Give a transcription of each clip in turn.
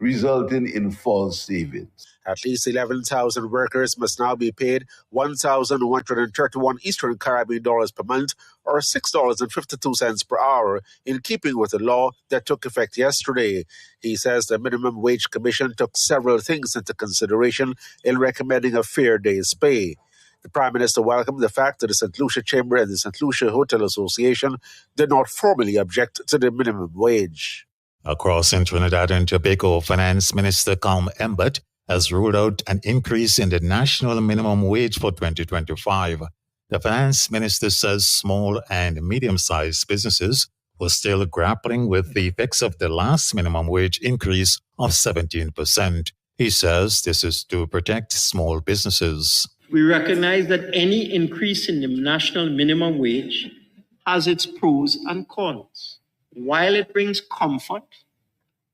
resulting in false savings. At least 11,000 workers must now be paid 1,131 Eastern Caribbean dollars per month, or $6.52 per hour, in keeping with the law that took effect yesterday. He says the Minimum Wage Commission took several things into consideration in recommending a fair day's pay. The Prime Minister welcomed the fact that the St. Lucia Chamber and the St. Lucia Hotel Association did not formally object to the minimum wage. Across in Trinidad and Tobago, Finance Minister Calm Embett has ruled out an increase in the national minimum wage for 2025. The Finance Minister says small and medium-sized businesses were still grappling with the effects of the last minimum wage increase of 17%. He says this is to protect small businesses. We recognize that any increase in the national minimum wage has its pros and cons. While it brings comfort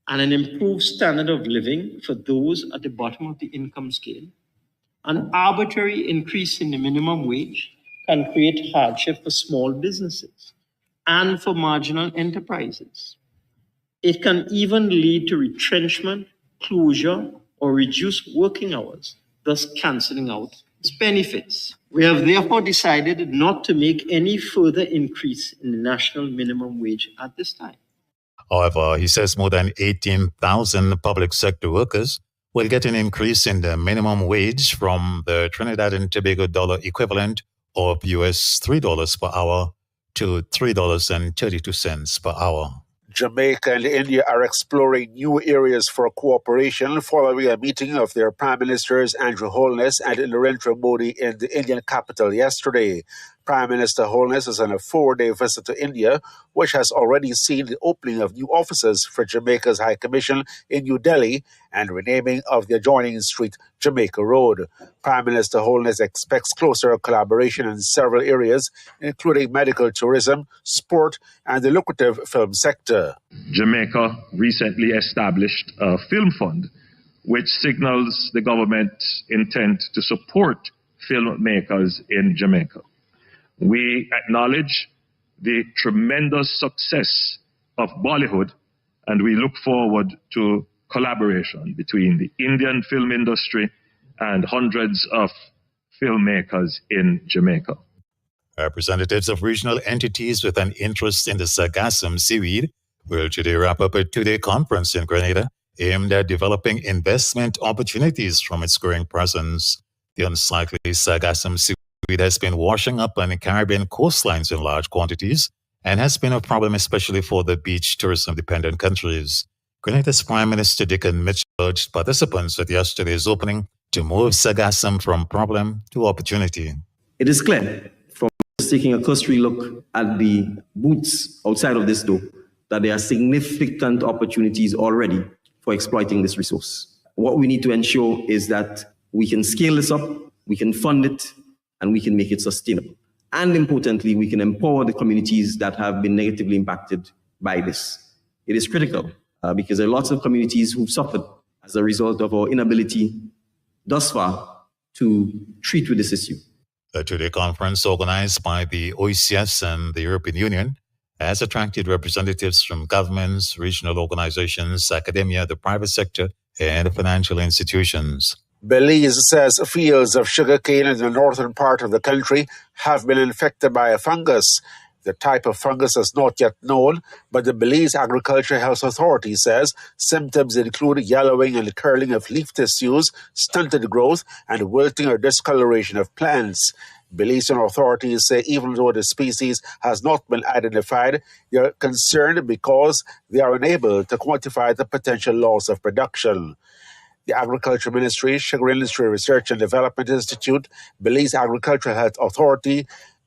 and an improved standard of living for those at the bottom of the income scale, an arbitrary increase in the minimum wage can create hardship for small businesses and for marginal enterprises. It can even lead to retrenchment, closure, or reduced working hours, thus cancelling out its benefits. We have therefore decided not to make any further increase in the national minimum wage at this time. However, he says more than 18,000 public sector workers will get an increase in the minimum wage from the Trinidad and Tobago dollar equivalent of US $3 per hour to $3.32 per hour. Jamaica and India are exploring new areas for cooperation following a meeting of their Prime Ministers Andrew Holness and Narendra Modi in the Indian capital yesterday. Prime Minister Holness is on a 4-day visit to India, which has already seen the opening of new offices for Jamaica's High Commission in New Delhi and renaming of the adjoining street Jamaica Road. Prime Minister Holness expects closer collaboration in several areas, including medical tourism, sport, and the lucrative film sector. Jamaica recently established a film fund, which signals the government's intent to support filmmakers in Jamaica. We acknowledge the tremendous success of Bollywood, and we look forward to collaboration between the Indian film industry and hundreds of filmmakers in Jamaica. Representatives of regional entities with an interest in the sargassum seaweed will today wrap up a 2-day conference in Grenada aimed at developing investment opportunities from its growing presence. The unsightly sargassum seaweed has been washing up on the Caribbean coastlines in large quantities and has been a problem especially for the beach tourism-dependent countries. Grenada's Prime Minister Dickon Mitchell urged participants at yesterday's opening to move sargassum from problem to opportunity. It is clear from just taking a cursory look at the booths outside of this door that there are significant opportunities already for exploiting this resource. What we need to ensure is that we can scale this up, we can fund it, and we can make it sustainable. And importantly, we can empower the communities that have been negatively impacted by this. It is critical because there are lots of communities who've suffered as a result of our inability thus far to treat with this issue. The 2-day conference organized by the OECS and the European Union has attracted representatives from governments, regional organizations, academia, the private sector, and financial institutions. Belize says fields of sugarcane in the northern part of the country have been infected by a fungus. The type of fungus is not yet known, but the Belize Agriculture Health Authority says symptoms include yellowing and curling of leaf tissues, stunted growth, and wilting or discoloration of plants. Belizean authorities say even though the species has not been identified, they are concerned because they are unable to quantify the potential loss of production. The Agriculture Ministry, Sugar Industry Research and Development Institute, Belize Agricultural Health Authority,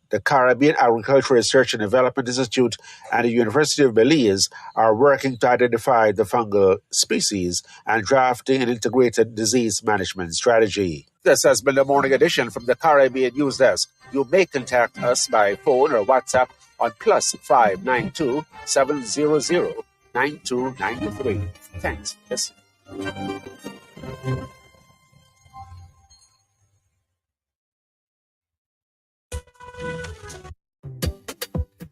the Caribbean Agricultural Research and Development Institute, and the University of Belize are working to identify the fungal species and drafting an integrated disease management strategy. This has been the morning edition from the Caribbean News Desk. You may contact us by phone or WhatsApp on +592 700 9293. Thanks. Yes.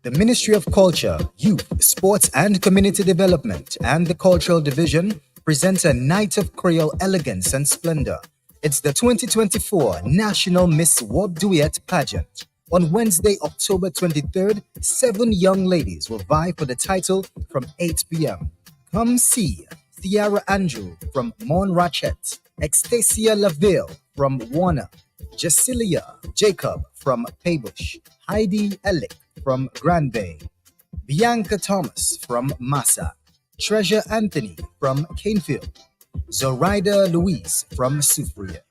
The Ministry of Culture, Youth, Sports and Community Development and the Cultural Division presents a night of Creole elegance and splendor. It's the 2024 National Miss Wub Duet Pageant. On Wednesday, October 23rd, 7 young ladies will vie for the title from 8 p.m. Come see Tiara Andrew from Mon Rachet, Extasia Laville from Warner, Jacilia Jacob from Paybush, Heidi Ellick from Grand Bay, Bianca Thomas from Massa, Treasure Anthony from Canefield, Zoraida Louise from Soufriere.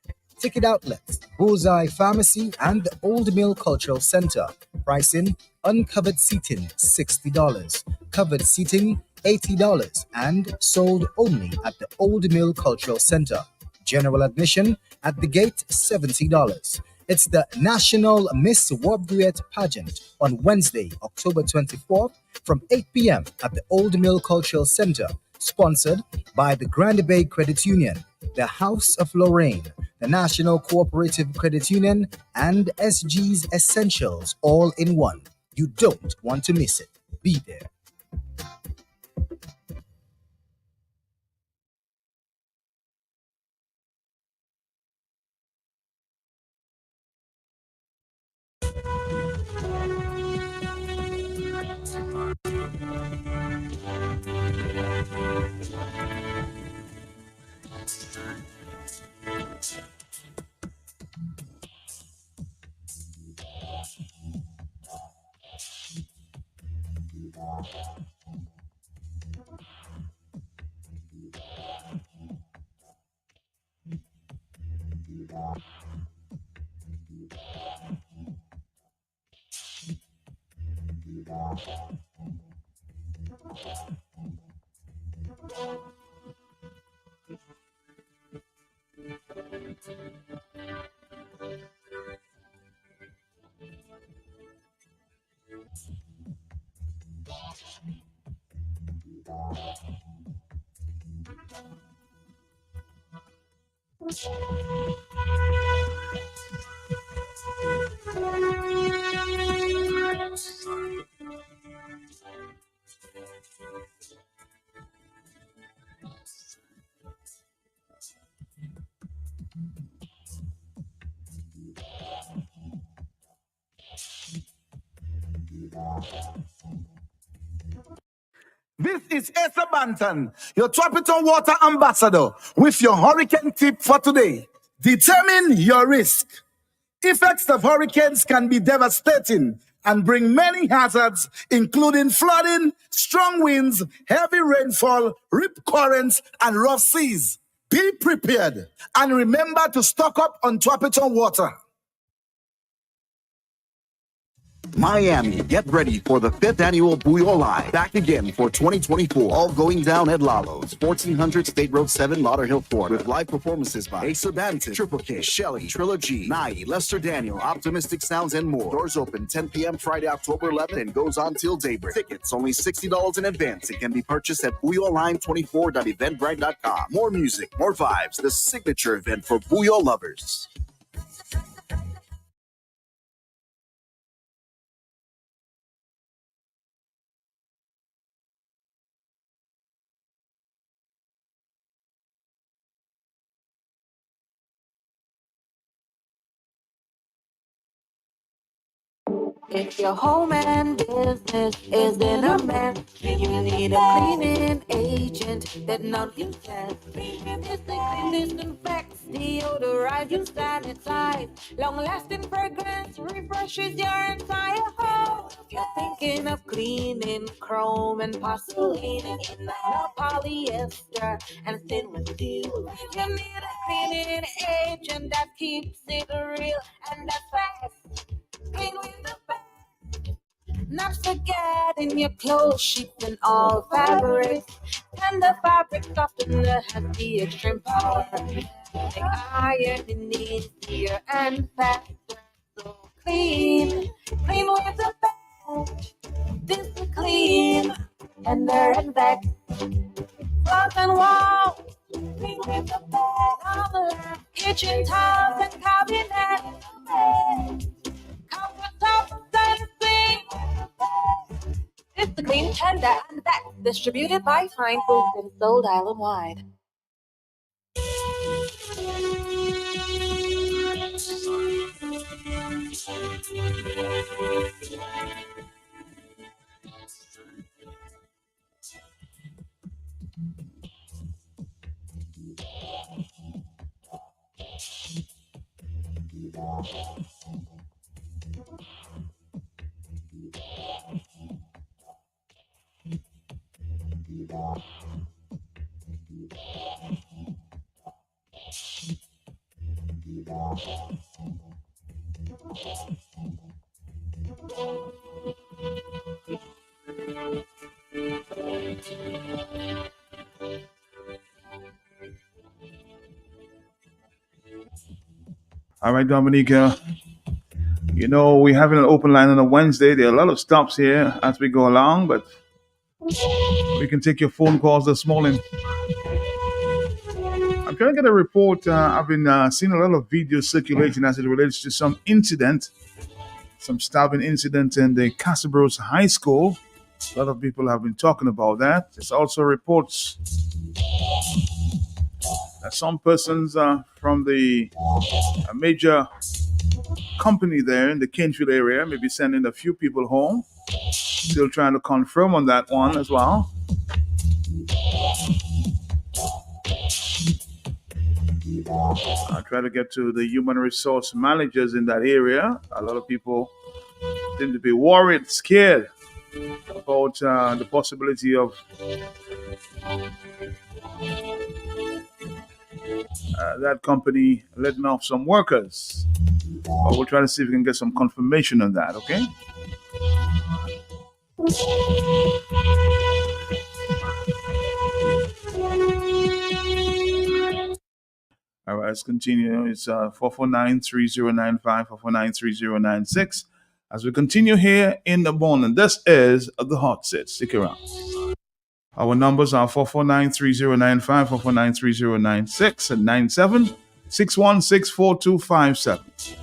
Ticket outlets, Bullseye Pharmacy and the Old Mill Cultural Center. Pricing, uncovered seating $60, covered seating $80, and sold only at the Old Mill Cultural Center. General admission at the gate $70. It's the National Miss Wub Duet Pageant on Wednesday, October 24th from 8 p.m. at the Old Mill Cultural Center. Sponsored by the Grand Bay Credit Union, the House of Lorraine, the National Cooperative Credit Union, and SG's Essentials all in one. You don't want to miss it. Be there. This is Asa Banton, your Tropical Water Ambassador, with your hurricane tip for today. Determine your risk. Effects of hurricanes can be devastating and bring many hazards, including flooding, strong winds, heavy rainfall, rip currents, and rough seas. Be prepared and remember to stock up on Tropical water. Miami, get ready for the 5th annual Booyah Live. Back again for 2024. All going down at Lalo's, 1400 State Road 7, Lauderhill, Florida. With live performances by Asa Banton, Triple K, Shelly, Trilogy, Nai, Lester Daniel, Optimistic Sounds, and more. Doors open 10 p.m. Friday, October 11th and goes on till daybreak. Tickets only $60 in advance. It can be purchased at BooyahLine24.eventbrite.com. More music, more vibes. The signature event for Booyah lovers. If your home and business is in a mess, you need a cleaning agent that knows you test. Disinfects, deodorize, you sanitize. Long-lasting fragrance refreshes your entire home. If you're thinking of cleaning chrome and porcelain, and not polyester and stainless steel, you need a cleaning agent that keeps it real and that's fast. Clean with the best. Not forgetting your clothes, sheets, and all fabrics. Tender fabric softener has the extreme power. Make ironing easier and faster. So clean with the best. This is clean, tender and back. Floors and walls, clean with the best. All the lamps, kitchen tiles and cabinets. It's the clean, tender, and back, distributed by Fine Foods and sold island-wide. All right, Dominica. You know, we're having an open line on a Wednesday. There are a lot of stops here as we go along, but we can take your phone calls this morning. I'm trying to get a report. I've been seeing a lot of videos circulating as it relates to some incident, some stabbing incident in the Castlebrose High School. A lot of people have been talking about that. There's also reports that some persons from the major company there in the Kingsfield area may be sending a few people home. Still trying to confirm on that one as well. I'll try to get to the human resource managers in that area. A lot of people seem to be worried, scared about the possibility of that company letting off some workers. But we'll try to see if we can get some confirmation on that, okay? All right, let's continue. It's 449-3095, 449-3096. As we continue here in the morning, this is the Hot Set. Stick around. Our numbers are 449-3095, 449-3096, and 97-616-4257.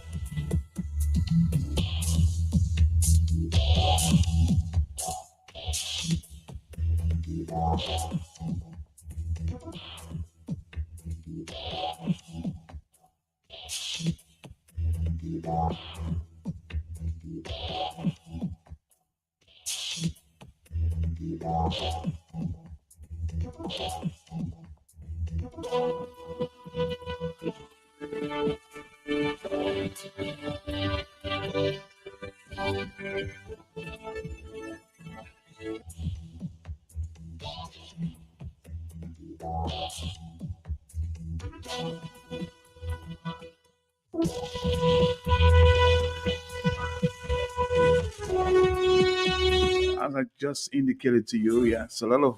As I just indicated to you, yes, a lot of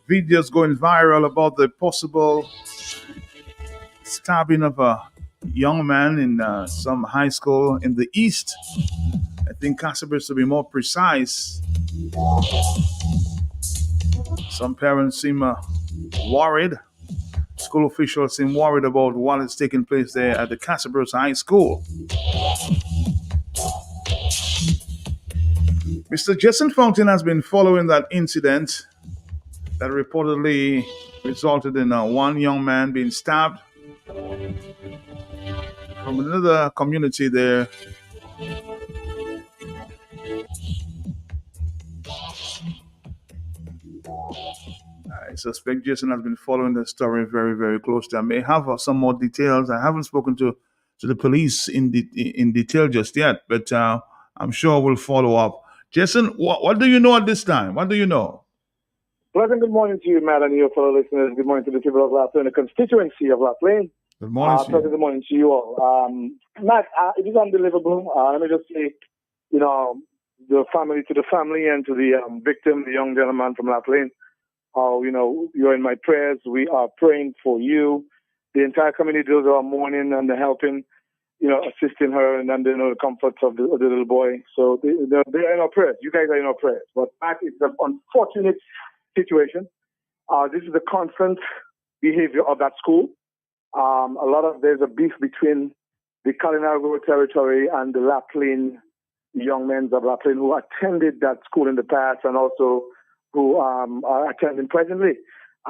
videos going viral about the possible stabbing of a young man in some high school in the east. I think Castlebrose, to be more precise. Some parents seem worried. School officials seem worried about what is taking place there at the Castlebrose High School. Mr. Jason Fountain has been following that incident that reportedly resulted in one young man being stabbed from another community there. I suspect Jason has been following the story very, very closely. I may have some more details. I haven't spoken to the police in detail just yet, but I'm sure we'll follow up. Jason, what do you know at this time? What do you know? Pleasant good morning to you, Matt, and your fellow listeners. Good morning to the people of La Plaine, the constituency of La Plaine. Good morning. Pleasant good morning to you all. Matt, it is unbelievable. Let me just say, the family and to the victim, the young gentleman from La Plaine. You're in my prayers. We are praying for you. The entire community does our mourning and the helping, assisting her and then the comforts of the little boy. So they're in our prayers. You guys are in our prayers. But that is an unfortunate situation. This is the constant behavior of that school. There's a beef between the Kalinagro territory and the La Plaine young men of La Plaine who attended that school in the past and also who are attending presently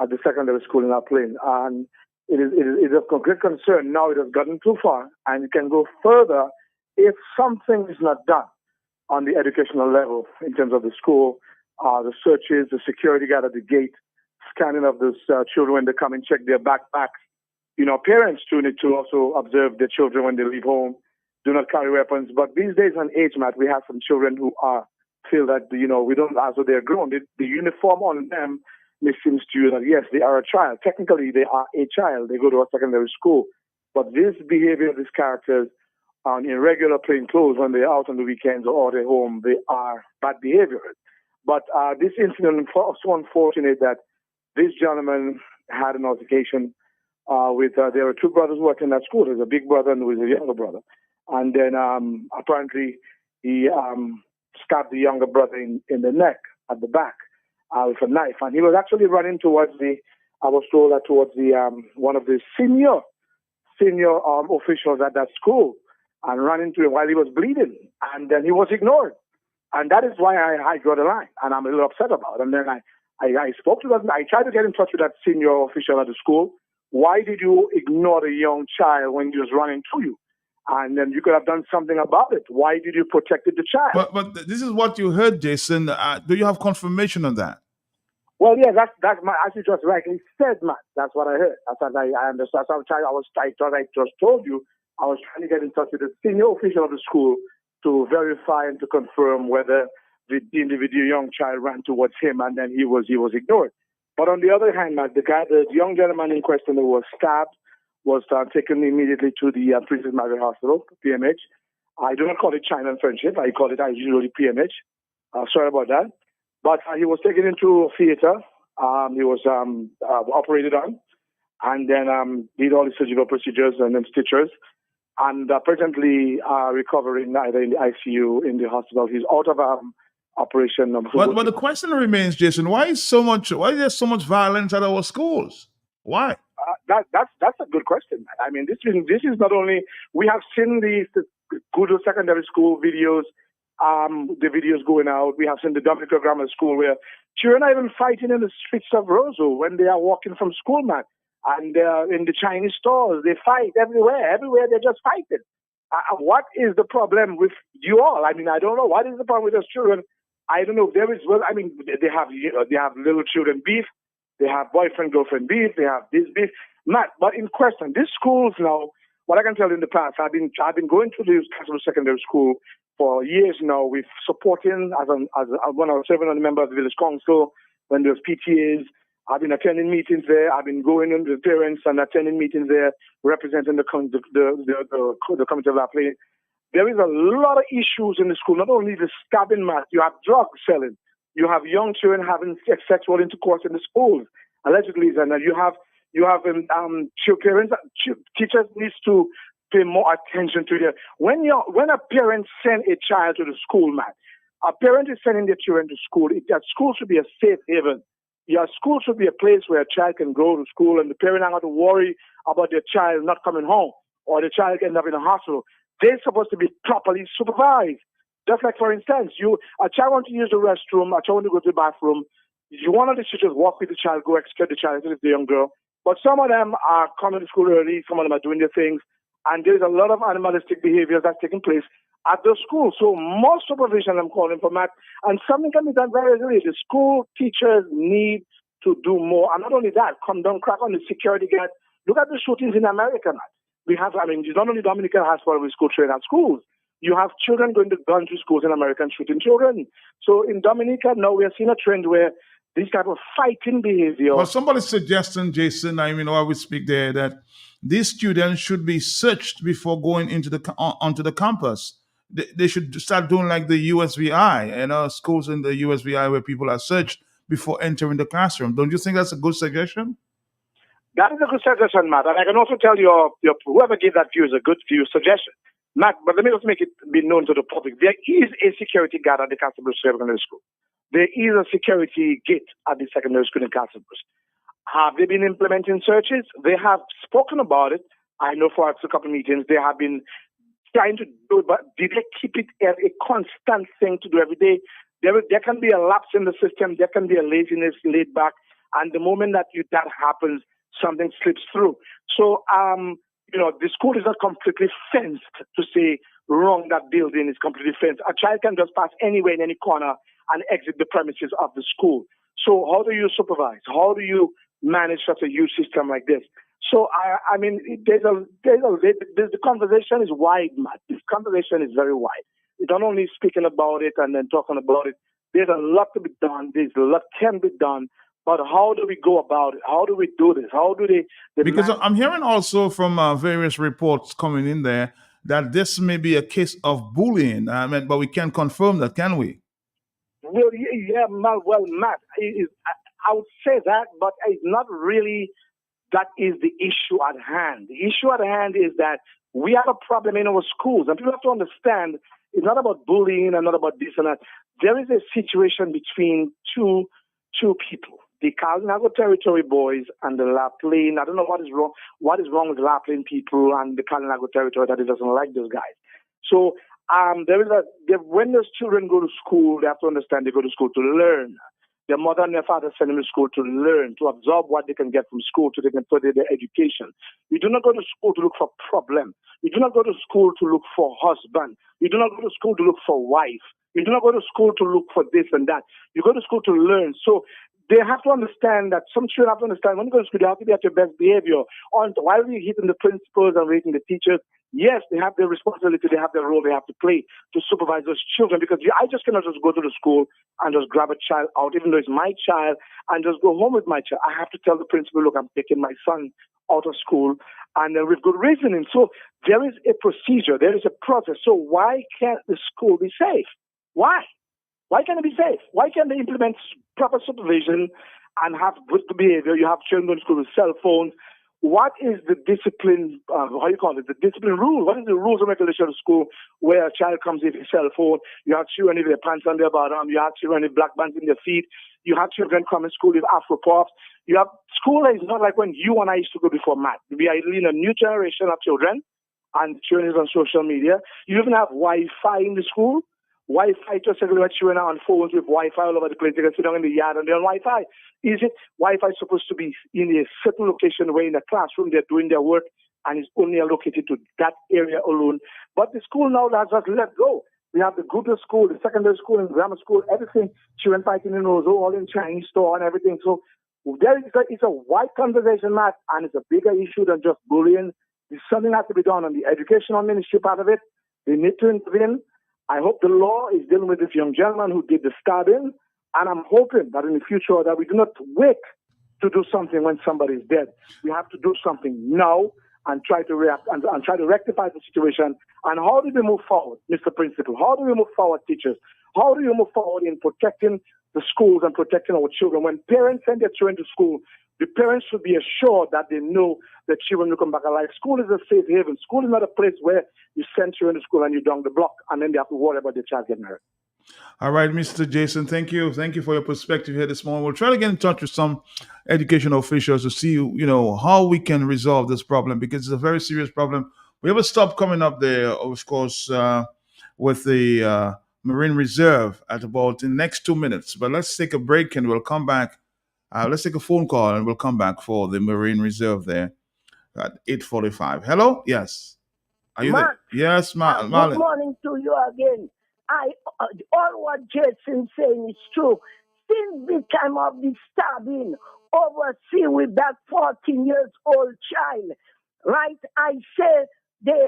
at the secondary school in La Plaine. And it is of great concern. Now it has gotten too far and it can go further if something is not done on the educational level in terms of the school, the searches, the security guard at the gate, scanning of those children when they come and check their backpacks. Parents too need to also observe their children when they leave home, do not carry weapons. But these days and age, Matt, we have some children who feel that, we don't, as though they're grown. The uniform on them seems to you that, yes, they are a child. Technically, they are a child. They go to a secondary school. But this behavior, these characters, in regular plain clothes when they're out on the weekends or they're home, they are bad behaviors. But this incident was so unfortunate that this gentleman had an altercation with, there were two brothers who attended that school. There's a big brother and there was a younger brother. And then apparently he stabbed the younger brother in the neck at the back with a knife. And he was actually running towards I was told that towards one of the senior officials at that school, and ran into him while he was bleeding. And then he was ignored. And that is why I draw the line, and I'm a little upset about it. And then I spoke to them. I tried to get in touch with that senior official at the school. Why did you ignore the young child when he was running to you? And then you could have done something about it. Why did you protect the child? But this is what you heard, Jason. Do you have confirmation on that? Well, yeah, that's my, as you just rightly said, Matt. That's what I heard. That's what I understand. I thought I just told you. I was trying to get in touch with the senior official of the school to verify and to confirm whether the individual young child ran towards him and then he was ignored. But on the other hand, Matt, the young gentleman in question who was stabbed was taken immediately to the Princess Margaret Hospital, PMH. I do not call it China and Friendship. I call it usually PMH. Sorry about that. But he was taken into a theater. He was operated on, and then did all the surgical procedures and then stitches. And presently recovering either in the ICU, in the hospital. He's out of operation. But the question remains, Jason, why is there so much violence at our schools? Why? That's a good question. I mean, this is not only, we have seen the good secondary school videos, the videos going out. We have seen the Dominican Grammar School where children are even fighting in the streets of Roseau when they are walking from school, man. And in the Chinese stores, they fight everywhere. Everywhere they're just fighting. What is the problem with you all? I mean, I don't know. What is the problem with those children? I don't know. There is, well, I mean, they have little children beef. They have boyfriend, girlfriend beef. They have this beef. Matt, but in question, these schools now, what I can tell you in the past, I've been going to the Castle Secondary School for years now with supporting when I was serving on the member of the village council, when there was PTAs. I've been attending meetings there. I've been going into the parents and attending meetings there, representing the committee of La Plaine. There is a lot of issues in the school, not only the stabbing, Matt. You have drug selling. You have young children having sexual intercourse in the schools, allegedly. And you have parents, teachers need to pay more attention to them. When a parent sends a child to the school, Matt, a parent is sending their children to school. That school should be a safe haven. Your school should be a place where a child can go to school and the parent don't have to worry about their child not coming home or the child end up in a hospital. They're supposed to be properly supervised. Just like, for instance, a child wants to use the restroom, a child wants to go to the bathroom. One of the teachers walk with the child, go escort the child, if it's the young girl. But some of them are coming to school early, some of them are doing their things, and there's a lot of animalistic behavior that's taking place at the school. So more supervision I'm calling for, Matt, and something can be done very early. The school teachers need to do more. And not only that, come down, crack on the security guard. Look at the shootings in America, Matt. It's not only Dominica has public school training at schools. You have children going to gun to schools in America and shooting children. So in Dominica, now we are seeing a trend where this type of fighting behavior. Well, somebody's suggesting, Jason, I would speak there, that these students should be searched before going onto the campus. They should start doing like the USVI, schools in the USVI where people are searched before entering the classroom. Don't you think that's a good suggestion? That is a good suggestion, Matt. And I can also tell your whoever gave that view is a good view suggestion. Matt, but let me just make it be known to the public. There is a security guard at the Castlebridge Secondary School. There is a security gate at the secondary school in Castlebridge. Have they been implementing searches? They have spoken about it. I know for a couple of meetings they have been trying to do it, but did they keep it as a constant thing to do every day? There can be a lapse in the system. There can be a laziness laid back. And the moment that happens, something slips through. So, the school is not completely fenced to say, wrong that building is completely fenced. A child can just pass anywhere in any corner and exit the premises of the school. So how do you supervise? How do you manage such a huge system like this? So I mean, the conversation is wide, Matt. This conversation is very wide. It's not only speaking about it and then talking about it. There's a lot to be done. There's a lot can be done. But how do we go about it? How do we do this? How do they? Because I'm hearing also from various reports coming in there that this may be a case of bullying. But we can't confirm that, can we? Well, yeah, Matt, I would say that, but it's not really. That is the issue at hand. The issue at hand is that we have a problem in our schools, and people have to understand it's not about bullying and not about this and that. There is a situation between two people, the Kalinago Territory boys and the La Plaine. I don't know what is wrong. What is wrong with La Plaine people and the Kalinago Territory that it doesn't like those guys? So when those children go to school, they have to understand they go to school to learn. Their mother and their father send them to school to learn, to absorb what they can get from school, so they can further their education. You do not go to school to look for problems. You do not go to school to look for husband. You do not go to school to look for wife. You do not go to school to look for this and that. You go to school to learn. So they have to understand that some children have to understand when you go to school, you have to be at your best behavior. While we're hitting the principals and rating the teachers, yes, they have their responsibility, they have their role, they have to play to supervise those children. Because I just cannot just go to the school and just grab a child out, even though it's my child, and just go home with my child. I have to tell the principal, look, I'm taking my son out of school, and with good reasoning. So there is a procedure, there is a process. So why can't the school be safe? Why? Why can't it be safe? Why can't they implement proper supervision and have good behavior? You have children going to school with cell phones. What is the discipline, the discipline rule? What is the rules and regulation of school where a child comes with a cell phone? You have children with their pants on their bottom. You have children with black bands in their feet. You have children come in school with Afro puffs. School is not like when you and I used to go before Matt. We are in a new generation of children, and children is on social media. You even have Wi-Fi in the school. Wi-Fi to segregate children on phones with Wi-Fi all over the place. They can sit down in the yard and they're on Wi-Fi. Is it Wi-Fi supposed to be in a certain location where in the classroom they're doing their work and it's only allocated to that area alone? But the school now has just let go. We have the Google school, the secondary school, and grammar school, everything. Children fighting in Roseau, all in Chinese store and everything. So it's a wide conversation, Matt, and it's a bigger issue than just bullying. There's something has to be done on the educational ministry part of it. They need to intervene. I hope the law is dealing with this young gentleman who did the stabbing, and I'm hoping that in the future that we do not wait to do something when somebody is dead. We have to do something now and try to react and try to rectify the situation. And how do we move forward, Mr. Principal? How do we move forward, teachers? How do you move forward in protecting the schools and protecting our children? When parents send their children to school, the parents should be assured that they know that children will come back alive. School is a safe haven. School is not a place where you send children to school and you down the block and then they have to worry about their child getting hurt. All right, Mr. Jason, thank you. Thank you for your perspective here this morning. We'll try to get in touch with some educational officials to see, how we can resolve this problem, because it's a very serious problem. We have a stop coming up there, of course, with the Marine Reserve at about in the next 2 minutes. But let's take a break and we'll come back. Let's take a phone call and we'll come back for the Marine Reserve there at 8:45. Hello? Yes. Are you there? Yes, Marlon. Good morning to you again. All what Jason saying is true. Since the time of the stabbing, oversee with that 14 years old child, right? I say they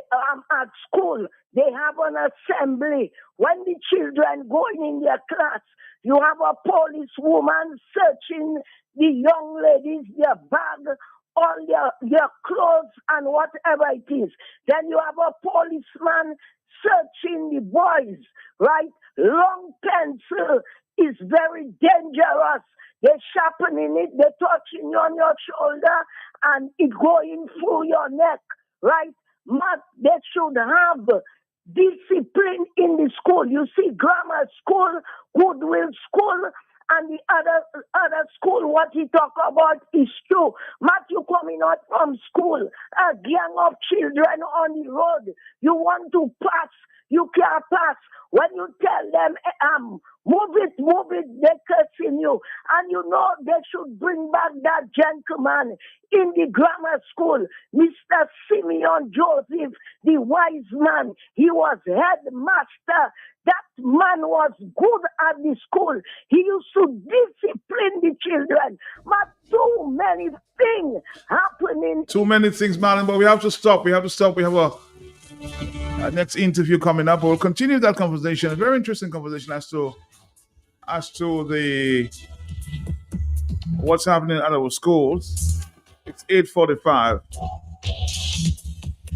at school, they have an assembly. When the children going in their class, you have a policewoman searching the young ladies, their bag, all their clothes and whatever it is. Then you have a policeman searching the boys, right? Long pencil is very dangerous. They're sharpening it, they're touching you on your shoulder, and it going through your neck, right? They should have discipline in the school. You see, grammar school, Goodwill school, and the other school, what he talk about is true. Matthew coming out from school, a gang of children on the road. You want to pass, you can't pass. When you tell them, move it, they cursing you. And you know they should bring back that gentleman in the grammar school, Mr. Simeon Joseph, the wise man. He was headmaster. That man was good at the school. He used to discipline the children. But too many things happening. Too many things, Marlon, but we have to stop. We have a next interview coming up. We'll continue that conversation. A very interesting conversation as to the what's happening at our schools. It's 8:45.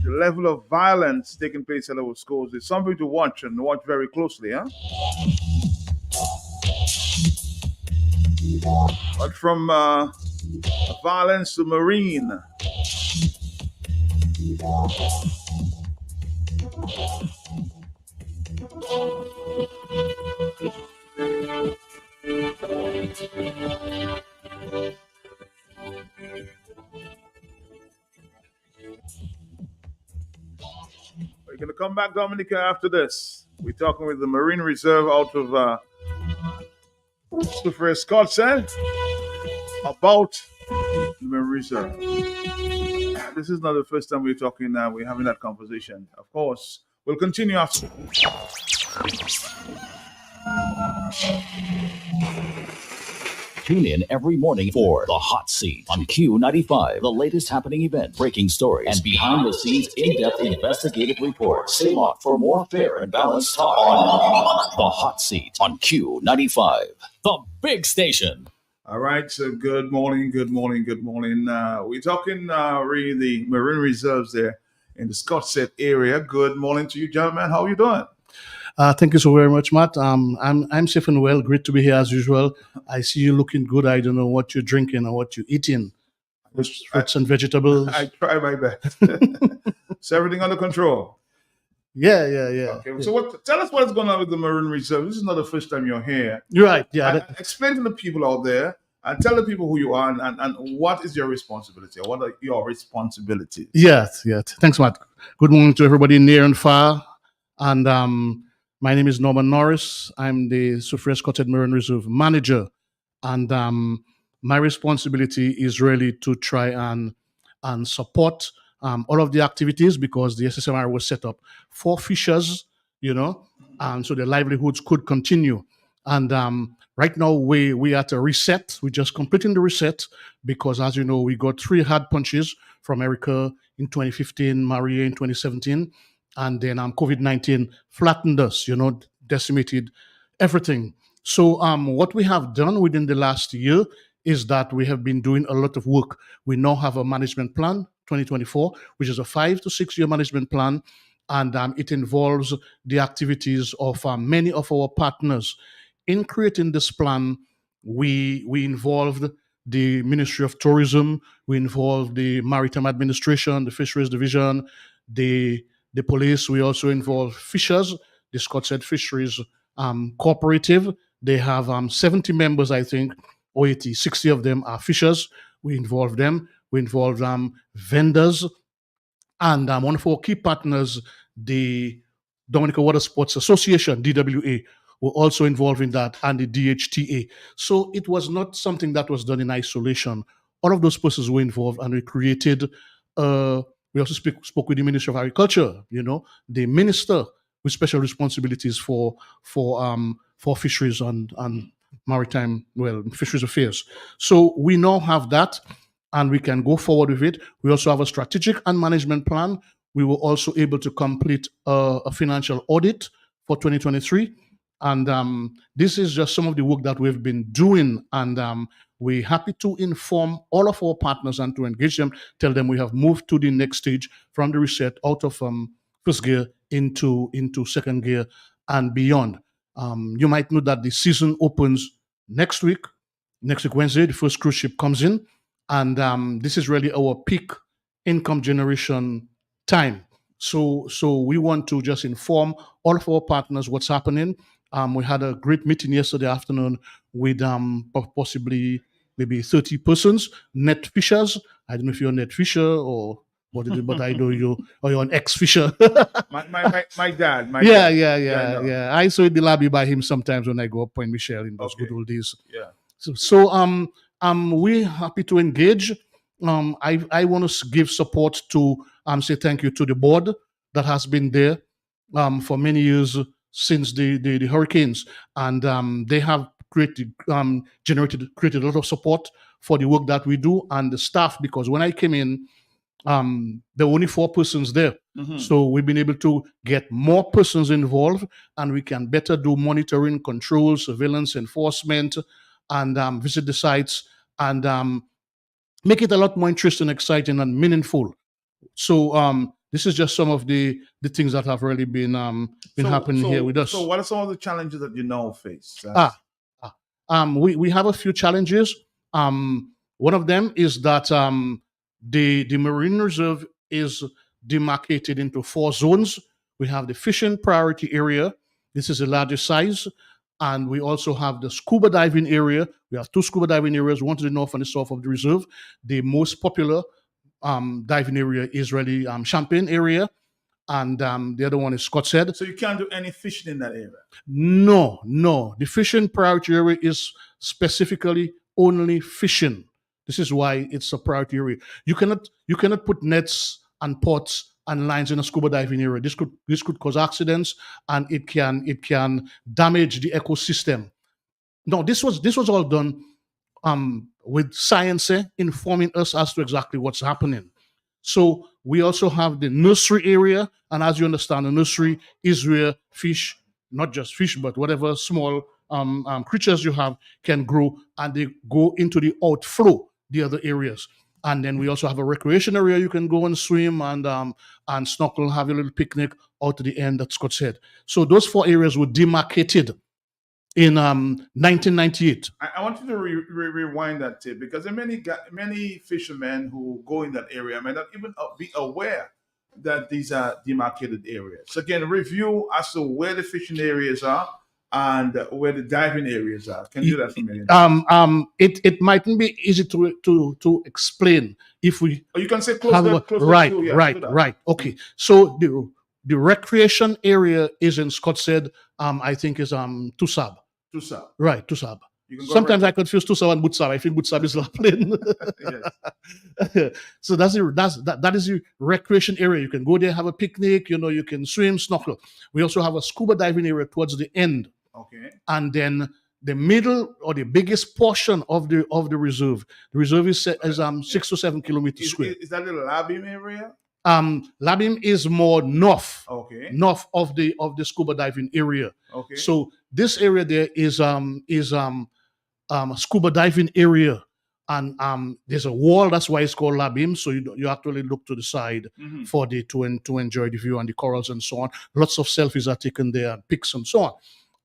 The level of violence taking place at our schools is something to watch and watch very closely, huh? But from violence to marine. We're going to come back, Dominica, after this. We're talking with the Marine Reserve out of Soufriere Scott said about the Marine Reserve. This is not the first time we're talking now. We're having that conversation. Of course, we'll continue after. Tune in every morning for The Hot Seat on Q95, the latest happening event, breaking stories, and behind-the-scenes in-depth investigative reports. Stay locked for more fair and balanced talk on The Hot Seat on Q95, the big station. All right, so good morning. We're talking really the Marine Reserves there in the Scottsdale area. Good morning to you, gentlemen. How are you doing? Thank you so very much, Matt. I'm safe and well. Great to be here as usual. I see you looking good. I don't know what you're drinking or what you're eating. Fruits and vegetables. I try my best. So everything under control. Yeah. Okay. So tell us what's going on with the Marine Reserve. This is not the first time you're here. You're right. Yeah. Explain to the people out there and tell the people who you are and what is your responsibility or what are your responsibilities. Yeah. Thanks, Matt. Good morning to everybody near and far. And my name is Norman Norris. I'm the Soufriere Scott Marine Reserve manager. And my responsibility is really to try and support all of the activities because the SSMR was set up for fishers, and so their livelihoods could continue. And right now we at a reset. We're just completing the reset because, as you know, we got 3 hard punches from Erica in 2015, Maria in 2017. And then COVID-19 flattened us, decimated everything. So what we have done within the last year is that we have been doing a lot of work. We now have a management plan, 2024, which is a 5 to 6 year management plan. And it involves the activities of many of our partners. In creating this plan, we involved the Ministry of Tourism, we involved the Maritime Administration, the Fisheries Division, the police. We also involve fishers, the Scottsdale Fisheries Cooperative. They have 70 members, I think, or 80, 60 of them are fishers. We involve them. We involve vendors. And one of our key partners, the Dominica Water Sports Association, DWA, were also involved in that, and the DHTA. So it was not something that was done in isolation. All of those persons were involved, and we created we also spoke with the Ministry of Agriculture, the minister with special responsibilities for fisheries and maritime, fisheries affairs. So we now have that, and we can go forward with it. We also have a strategic and management plan. We were also able to complete a financial audit for 2023. And this is just some of the work that we've been doing. And we're happy to inform all of our partners and to engage them, tell them we have moved to the next stage from the reset out of first gear into second gear and beyond. You might know that the season opens next week Wednesday. The first cruise ship comes in, and this is really our peak income generation time. So we want to just inform all of our partners what's happening. We had a great meeting yesterday afternoon with possibly maybe 30 persons, net fishers. I don't know if you're a net fisher or but I know you're an ex-fisher. my dad. Yeah. I saw in the lobby by him sometimes when I go up Point Michelle in those good old days. Yeah. So we're happy to engage. I want to give support to say thank you to the board that has been there for many years since the hurricanes, and they have created a lot of support for the work that we do, and the staff, because when I came in, there were only 4 persons there. So we've been able to get more persons involved, and we can better do monitoring, control, surveillance, enforcement, and visit the sites, and make it a lot more interesting, exciting, and meaningful. So this is just some of the things that have really been happening here with us. So what are some of the challenges that you now face? We have a few challenges. One of them is that the Marine Reserve is demarcated into 4 zones. We have the fishing priority area. This is the largest size. And we also have the scuba diving area. We have 2 scuba diving areas, one to the north and the south of the reserve. The most popular diving area is really Champagne area, and the other one is Scott's Head. So you can't do any fishing in that area? No. The fishing priority area is specifically only fishing. This is why it's a priority area. You cannot put nets and pots and lines in a scuba diving area. This could cause accidents, and it can damage the ecosystem. No, this was all done with science informing us as to exactly what's happening. So we also have the nursery area, and as you understand, the nursery is where fish, not just fish, but whatever small creatures you have can grow, and they go into the outflow, the other areas. And then we also have a recreation area. You can go and swim and snorkel, have a little picnic out to the end at Scott's Head. So those 4 areas were demarcated in 1998. I want you to rewind that tape, because there are many fishermen who go in that area may not even be aware that these are demarcated areas. So again, review as to where the fishing areas are and where the diving areas are. Can you do that for me? It mightn't be easy to explain if we. Oh, you can say right. Okay. So the recreation area is in Scott's Head. I think is Tusab. Tusab. Right, Tusab. Sometimes I confuse Tusab and Butsab. I think Butsab is La Plaine. So that is the recreation area. You can go there, have a picnic. You can swim, snorkel. We also have a scuba diving area towards the end. Okay. And then the middle or the biggest portion of the reserve. The reserve is 6 to 7 kilometers square. Is that the Labim area? Labim is more north. Okay. North of the scuba diving area. Okay. So this area there is scuba diving area, and there's a wall. That's why it's called Labim. So you actually look to the side for to enjoy the view and the corals and so on. Lots of selfies are taken there, and pics and so on.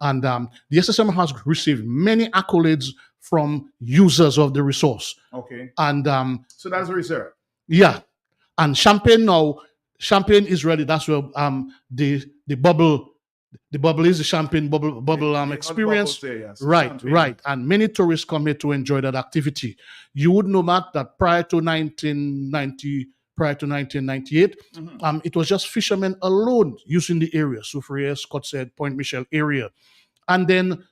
And the SSM has received many accolades from users of the resource. Okay. And so that's a reserve. Yeah. And Champagne is ready. That's where the bubble is the Champagne bubble experience. There, yes. Right, Champagne. right. And many tourists come here to enjoy that activity. You would know, Matt, that prior to 1998, it was just fishermen alone using the area, Soufriere, Scott's Head, Point Michelle area. And then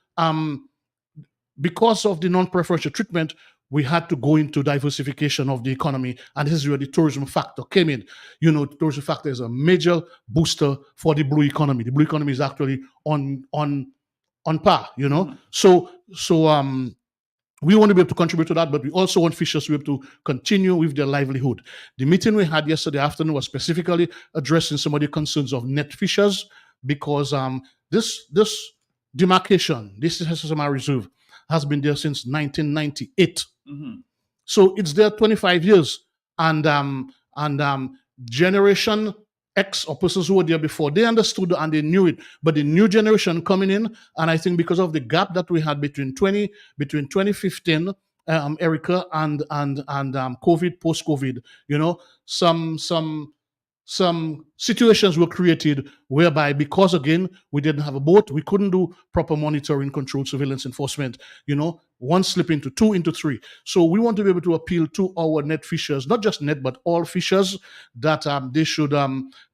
because of the non-preferential treatment, we had to go into diversification of the economy, and this is where the tourism factor came in. The tourism factor is a major booster for the blue economy. The blue economy is actually on par, So we want to be able to contribute to that, but we also want fishers to be able to continue with their livelihood. The meeting we had yesterday afternoon was specifically addressing some of the concerns of net fishers, because this demarcation, this SSMR reserve, has been there since 1998. So it's there 25 years, and Generation X, or persons who were there before, they understood and they knew it. But the new generation coming in, and I think because of the gap that we had between 2015, Erica, and COVID, post-COVID, some situations were created whereby, because again we didn't have a boat, we couldn't do proper monitoring, control, surveillance, enforcement. one slip into two into three. So we want to be able to appeal to our net fishers, not just net, but all fishers, that they should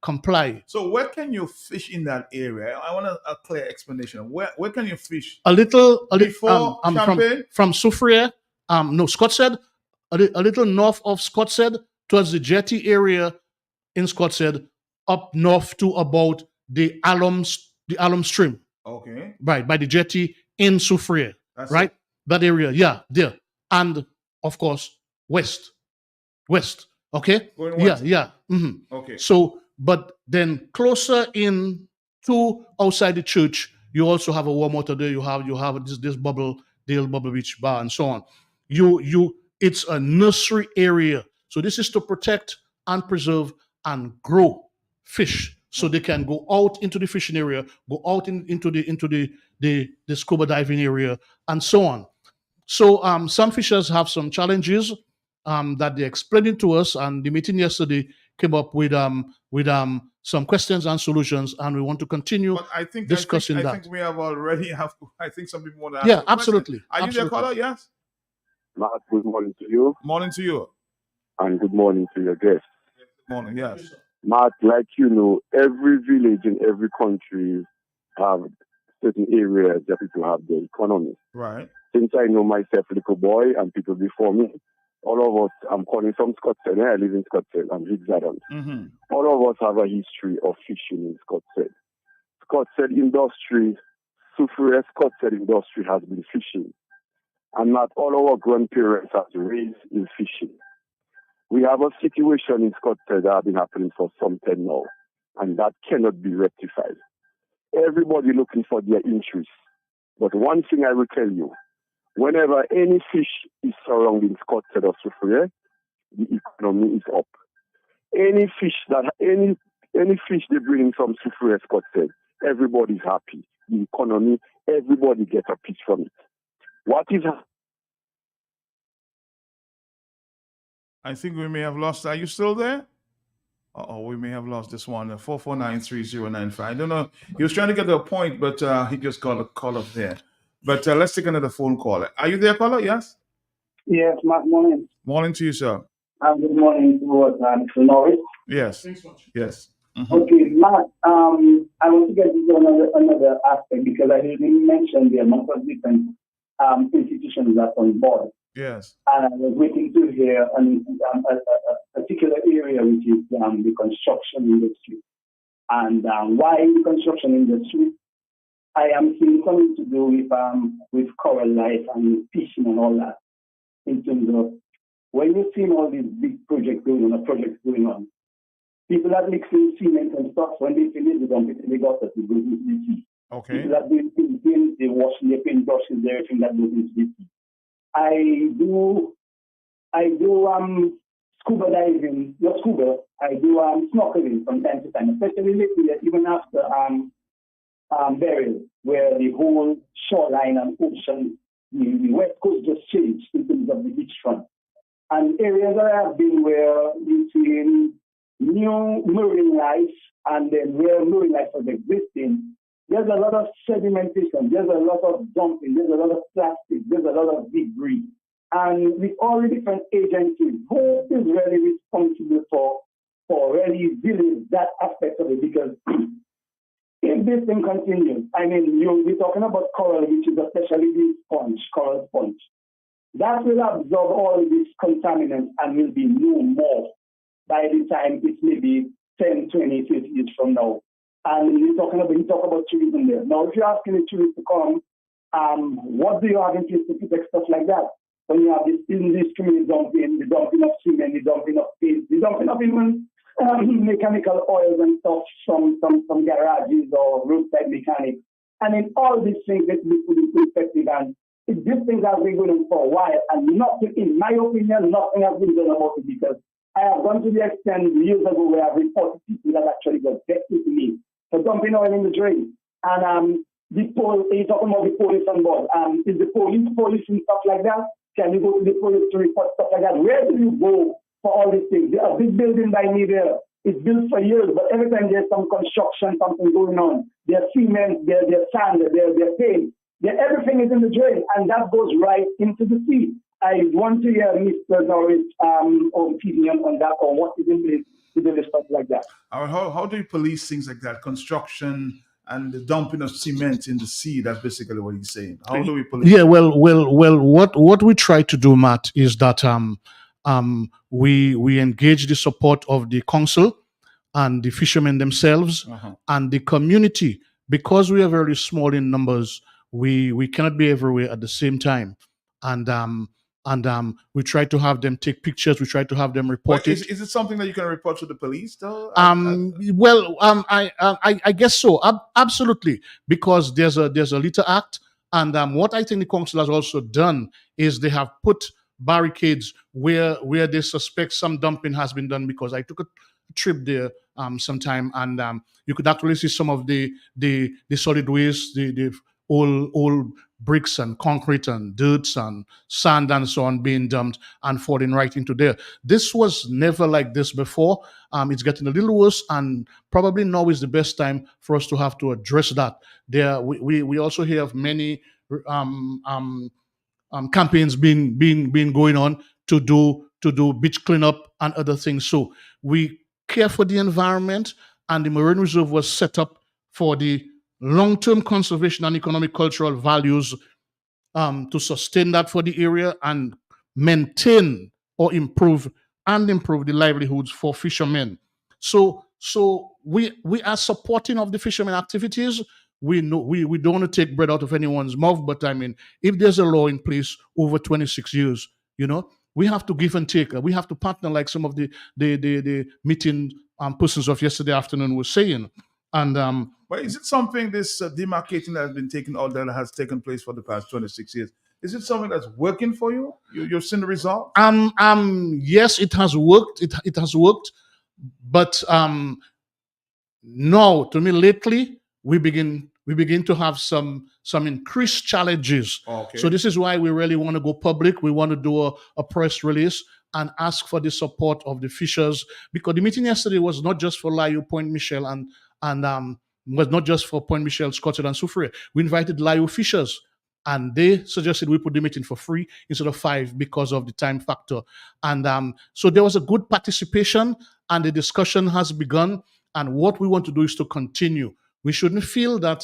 comply. So where can you fish in that area? I want a clear explanation. Where can you fish? Before Champagne? from Soufriere, Scottshead, a little north of Scottshead, towards the jetty area in Scottshead, up north to about the Alum Stream. Okay. Right, by the jetty in Soufriere. Right? That area, yeah, there. And of course, west. Okay? Going west? Yeah. Mm-hmm. Okay. So, but then closer in to outside the church, you also have a warm water there. You have this Bubble Beach Bar and so on. It's a nursery area. So this is to protect and preserve and grow fish, so they can go out into the fishing area, go out into the scuba diving area, and so on. So some fishers have some challenges that they're explaining to us, and the meeting yesterday came up with some questions and solutions, and we want to continue discussing that. I think we have already I think some people want to ask. Yeah, absolutely. Are you there, caller? Yes. Matt, good morning to you. Morning to you. And good morning to your guest. Good morning, yes. Matt, like you know, every village in every country have certain areas that people have their economy. Right. Since I know myself, little boy, and people before me, all of us, I'm calling from Scottsdale. I live in Scottsdale. I'm Higgs Adams. Mm-hmm. All of us have a history of fishing in Scottsdale. Scottsdale industry, Soufriere Scottsdale industry has been fishing. And not all our grandparents have raised in fishing. We have a situation in Scottsdale that has been happening for some time now, and that cannot be rectified. Everybody looking for their interest. But one thing I will tell you, whenever any fish is surrounding Scottsdale or Soufriere, the economy is up. Any fish they bring from Soufriere Scottsdale, everybody's happy. The economy, everybody gets a piece from it. What is happening? I think we may have lost. Are you still there? We may have lost this one. 4493095. I don't know. He was trying to get to a point, but he just got a call up there. But let's take another phone call. Are you there, caller? Yes. Yes, morning. Morning to you, sir. Good morning to Mr. Norris. Yes. Yes. Mm-hmm. Okay, Matt. I want to get into another aspect, because I didn't mention the amount of different institutions that are on board. Yes. And I was waiting to hear a particular area, which is the construction industry. And why the construction industry? I am seeing something to do with coral life and fishing and all that. In terms of when you're seeing all these big projects going on, people are mixing cement and stuff. When they finish, they dump it in the gutter to go into the sea. Okay. People are doing painting, they wash their paintbrushes, everything that goes into the sea. I do scuba diving, not scuba, I do snorkeling from time to time, especially lately, even after burial, where the whole shoreline and ocean, the west coast just changed in terms of the beachfront. And areas that I have been where you see new marine life, and then where marine life was existing, there's a lot of sedimentation, there's a lot of dumping, there's a lot of plastic, there's a lot of debris. And with all the different agencies, who is really responsible for really dealing with that aspect of it? Because if this thing continues, I mean, we're talking about coral, which is a specialty sponge, coral sponge. That will absorb all these contaminants and will be no more by the time it's maybe 10, 20, 50 years from now. And you talk about tourism there. Now, if you're asking the tourists to come, what do you have in place to protect stuff like that? When you have this indiscriminate dumping, the dumping of cement, the dumping of paint, the dumping of even mechanical oils and stuff from garages or roadside mechanics. And in all these things that we put in perspective, and these things have been going on for a while, and nothing, in my opinion, nothing has been done about it, because I have gone to the extent years ago where I've reported people that actually got vexed to me for dumping oil in the drain. And you're talking about the police on board. Is the police and stuff like that? Can you go to the police to report stuff like that? Where do you go for all these things? A big building by me there. It's built for years, but every time there's some construction, something going on, there's cement, there's sand, there's paint. Everything is in the drain, and that goes right into the sea. I want to hear Mr. Norris' opinion on that, or what is in place to do stuff like that. How do you police things like that? Construction and the dumping of cement in the sea. That's basically what he's saying. How do we police? Yeah, well. What we try to do, Matt, is that we engage the support of the council and the fishermen themselves and the community. Because we are very small in numbers, we cannot be everywhere at the same time, and we try to have them take pictures. We try to have them report But it. is it something that you can report to the police, though? I guess so. Absolutely, because there's a Litter Act, and what I think the council has also done is they have put barricades where they suspect some dumping has been done. Because I took a trip there sometime, and you could actually see some of the solid waste, the old bricks and concrete and dirt and sand and so on being dumped and falling right into there. This was never like this before. It's getting a little worse, and probably now is the best time for us to have to address that. We also hear of many campaigns being going on to do beach cleanup and other things. So we care for the environment, and the Marine Reserve was set up for the long-term conservation and economic cultural values, to sustain that for the area and maintain or improve the livelihoods for fishermen. So we are supporting of the fishermen activities. We know we don't want to take bread out of anyone's mouth, but I mean, if there's a law in place over 26 years, we have to give and take. We have to partner, like some of the meeting persons of yesterday afternoon were saying. And but is it something, this demarcating that has been taken, or that has taken place for the past 26 years? Is it something that's working for you? You've seen the result? Yes, it has worked. It has worked, but no, to me lately we begin to have some increased challenges. Okay. So this is why we really want to go public. We want to do a press release and ask for the support of the fishers, because the meeting yesterday was not just for Layou, Point Michel, and was not just for Point Michel, Scottsdale, and Soufriere. We invited Layou fishers, and they suggested we put the meeting for free instead of 5 because of the time factor. And so there was a good participation, and the discussion has begun. And what we want to do is to continue. We shouldn't feel that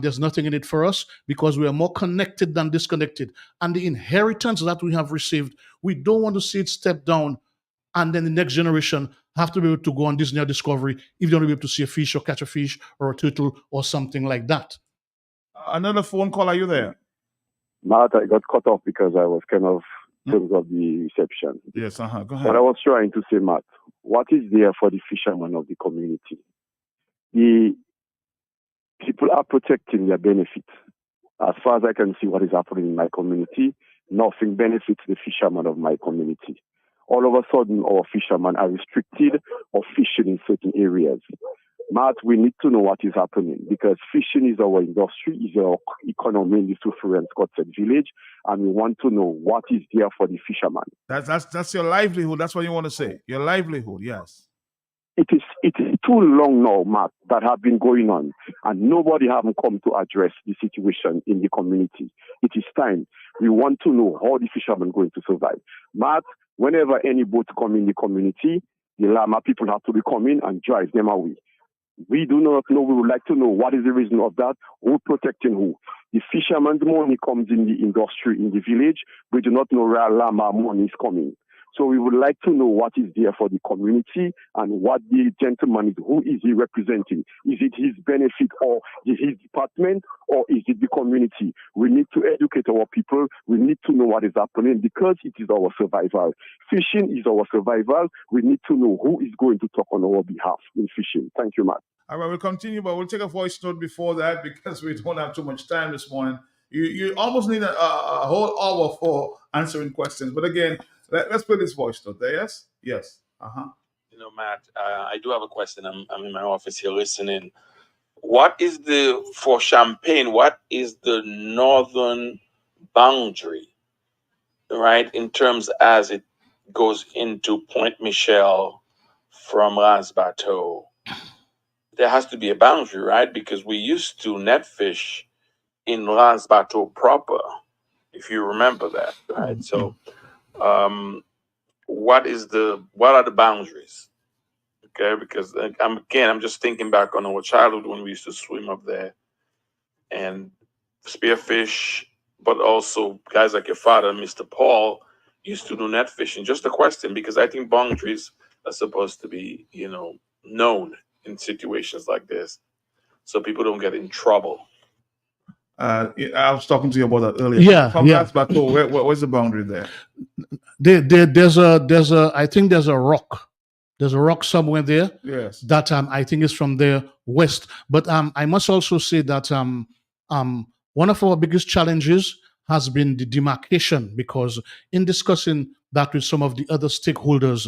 there's nothing in it for us, because we are more connected than disconnected. And the inheritance that we have received, we don't want to see it step down, and then the next generation have to be able to go on Disney or Discovery if they want to be able to see a fish or catch a fish or a turtle or something like that. Another phone call. Are you there? Matt, I got cut off because I was kind of in terms of the reception. Yes, go ahead. But I was trying to say, Matt, what is there for the fishermen of the community? The people are protecting their benefit. As far as I can see what is happening in my community, nothing benefits the fishermen of my community. All of a sudden, our fishermen are restricted or fishing in certain areas. Matt, we need to know what is happening, because fishing is our industry, is our economy in the Soufriere and Scottsdale village, and we want to know what is there for the fishermen. That's your livelihood. That's what you want to say. Your livelihood, yes. It is too long now, Matt, that have been going on, and nobody haven't come to address the situation in the community. It is time. We want to know how the fishermen are going to survive. Matt, whenever any boat come in the community, the Lama people have to be coming and drive them away. We do not know. We would like to know what is the reason of that, who protecting who. The fisherman's money comes in the industry, in the village. We do not know where Lama money is coming. So we would like to know what is there for the community and what the gentleman is, who is he representing? Is it his benefit or his department, or is it the community? We need to educate our people. We need to know what is happening, because it is our survival. Fishing is our survival. We need to know who is going to talk on our behalf in fishing. Thank you, Matt. All right, we'll continue, but we'll take a voice note before that, because we don't have too much time this morning. You almost need a whole hour for answering questions. But again, let's put this voice note there. Yes? Yes. Matt, I do have a question. I'm in my office here listening. What is for Champagne, what is the northern boundary, right, in terms as it goes into Point Michel from Ras Bateau? There has to be a boundary, right? Because we used to net fish in Ras Bateau proper, if you remember that, right? So, what are the boundaries? Okay, because I'm just thinking back on our childhood when we used to swim up there and spearfish, but also guys like your father, Mr. Paul, used to do net fishing. Just a question, because I think boundaries are supposed to be, known in situations like this, so people don't get in trouble. I was talking to you about that earlier. Yeah, From yeah. Ras Bateau, where's the boundary there? There's a I think there's a rock. There's a rock somewhere there. Yes. That I think is from the west. But I must also say that one of our biggest challenges has been the demarcation, because in discussing that with some of the other stakeholders,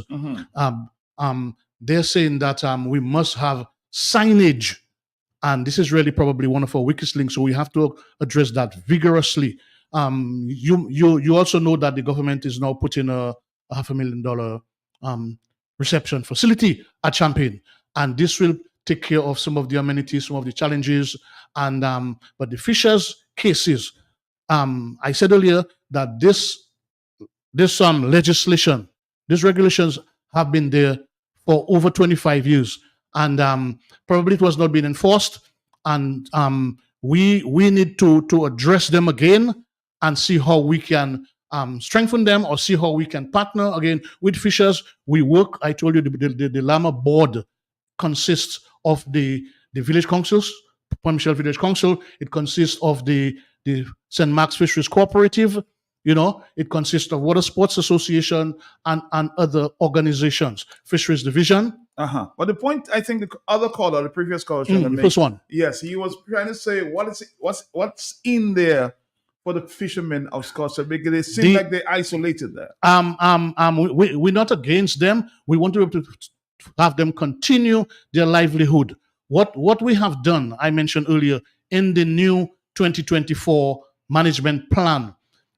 they're saying that we must have signage, and this is really probably one of our weakest links. So we have to address that vigorously. You also know that the government is now putting a $500,000 reception facility at Champagne, and this will take care of some of the amenities, some of the challenges, and but the fishers' cases. I said earlier that this legislation, these regulations have been there for over 25 years, and probably it was not being enforced, and we need to address them again and see how we can strengthen them, or see how we can partner again with fishers. We work, I told you, the Lama board consists of the village councils, Point Michel Village Council. It consists of the St. Mark's Fisheries Cooperative. It consists of Water Sports Association and other organizations, Fisheries Division. But the point, I think, the previous caller, trying to The make, first one. yes, he was trying to say what's in there for the fishermen of Scotland, because they seem like they're isolated there. We're not against them. We want to be able to have them continue their livelihood. What we have done, I mentioned earlier, in the new 2024 management plan,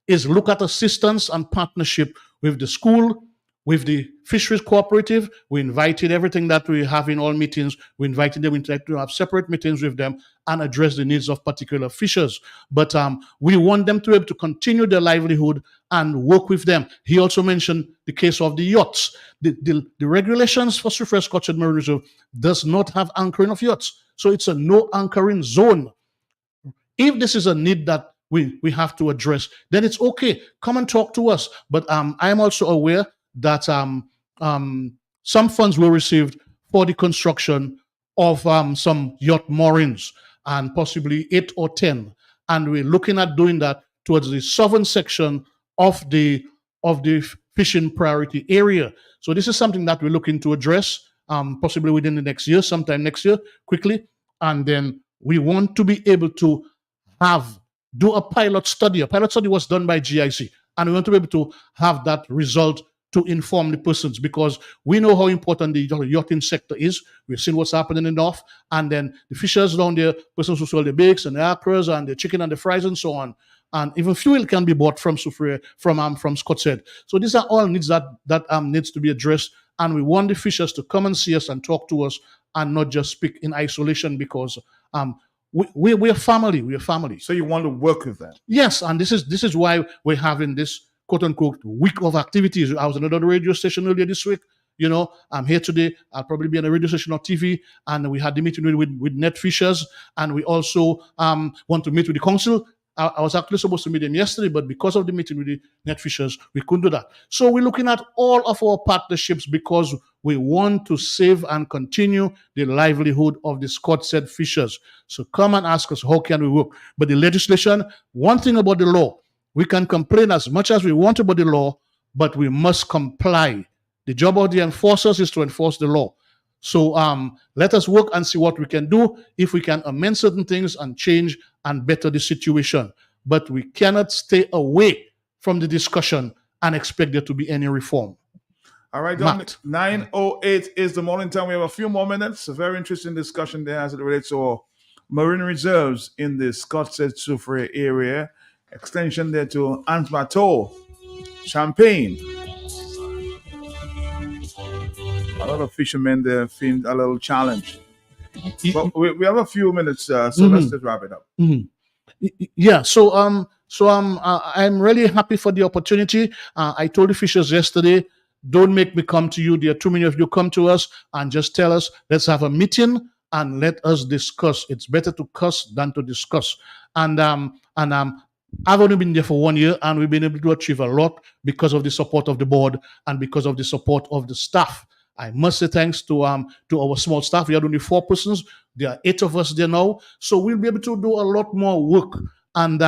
is look at assistance and partnership with the school, with the fisheries cooperative. We invited everything that we have in all meetings. We invited them to have separate meetings with them and address the needs of particular fishers. But we want them to be able to continue their livelihood and work with them. He also mentioned the case of the yachts. The regulations for Soufriere Scotched Marine Reserve does not have anchoring of yachts. So it's a no anchoring zone. If this is a need that we have to address, then it's okay. Come and talk to us. But I am also aware that some funds were received for the construction of some yacht moorings, and possibly 8 or 10. And we're looking at doing that towards the southern section of the fishing priority area. So this is something that we're looking to address, possibly within the next year, sometime next year, quickly. And then we want to be able to do a pilot study. A pilot study was done by GIC, and we want to be able to have that result to inform the persons, because we know how important the yachting sector is. We've seen what's happening in the north, and then the fishers down there, persons who sell the bakes and the acres and the chicken and the fries and so on. And even fuel can be bought from Soufriere, from Scott's Head. So these are all needs that needs to be addressed, and we want the fishers to come and see us and talk to us, and not just speak in isolation, because we're family. We're family. So you want to work with them? Yes, and this is why we're having this quote-unquote week of activities. I was on another radio station earlier this week. I'm here today. I'll probably be on a radio station or TV, and we had the meeting with net fishers, and we also want to meet with the council. I was actually supposed to meet them yesterday, but because of the meeting with the net fishers, we couldn't do that. So we're looking at all of our partnerships, because we want to save and continue the livelihood of the Scott's Head fishers. So come and ask us, how can we work? But the legislation, one thing about the law, we can complain as much as we want about the law, but we must comply. The job of the enforcers is to enforce the law. So let us work and see what we can do, if we can amend certain things and change and better the situation. But we cannot stay away from the discussion and expect there to be any reform. All right, Dominic, 9:08 is the morning time. We have a few more minutes. A very interesting discussion there as it relates to marine reserves in the Scott's Head Soufriere area. Extension there to Ras Bateau, Champagne. A lot of fishermen there feel a little challenged. But we have a few minutes, so let's just wrap it up. Yeah, I'm really happy for the opportunity. I told the fishers yesterday, don't make me come to you. There are too many of you. Come to us and just tell us, let's have a meeting and let us discuss. It's better to cuss than to discuss. And I've only been there for 1 year, and we've been able to achieve a lot because of the support of the board and because of the support of the staff. I must say thanks to our small staff. We are only 4 persons. There are 8 of us there now, so we'll be able to do a lot more work. And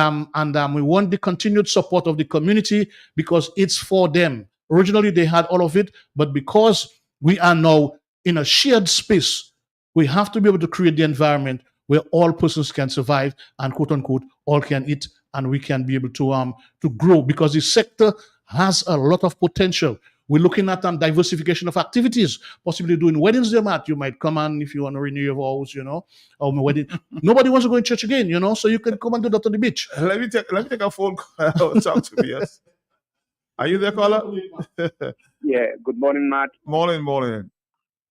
we want the continued support of the community because it's for them. Originally, they had all of it, but because we are now in a shared space, we have to be able to create the environment where all persons can survive and quote unquote all can eat, and we can be able to grow because the sector has a lot of potential. We're looking at diversification of activities, possibly doing weddings there, Matt. You might come on if you want to renew your vows, or my wedding. Nobody wants to go in church again, so you can come and do that on the beach. Let me take a phone call. Talk to me, yes. Are you there, caller? Yeah, good morning, Matt. Morning.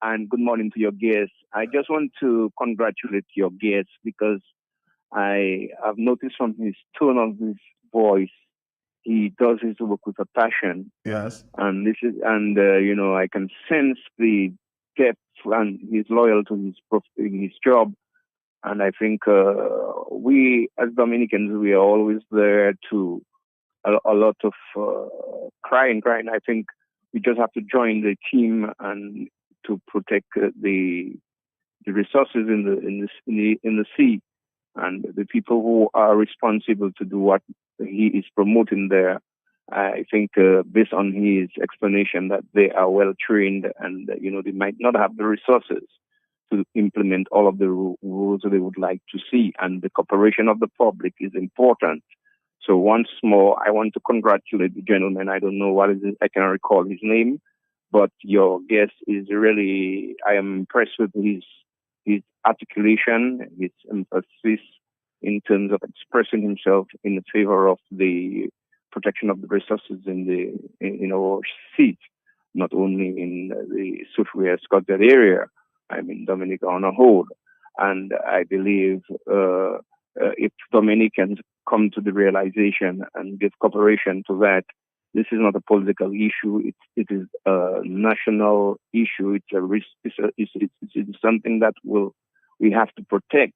And good morning to your guests. I just want to congratulate your guests because I have noticed from his tone of his voice, he does his work with a passion. Yes. And I can sense the depth and his loyalty to his job. And I think we as Dominicans, we are always there to a lot of crying. I think we just have to join the team and to protect the resources in the sea, and the people who are responsible to do what he is promoting there. I think based on his explanation that they are well trained and they might not have the resources to implement all of the rules they would like to see, and the cooperation of the public is important. So once more, I want to congratulate the gentleman. I don't know what is it, I cannot recall his name, but your guest is really, I am impressed with his articulation, his emphasis in terms of expressing himself in favor of the protection of the resources in our seas, not only in the Soufriere Scotland area, I mean Dominica on a whole. And I believe if Dominicans come to the realization and give cooperation to that, this is not a political issue. It is a national issue. It's a risk. It's something that we have to protect.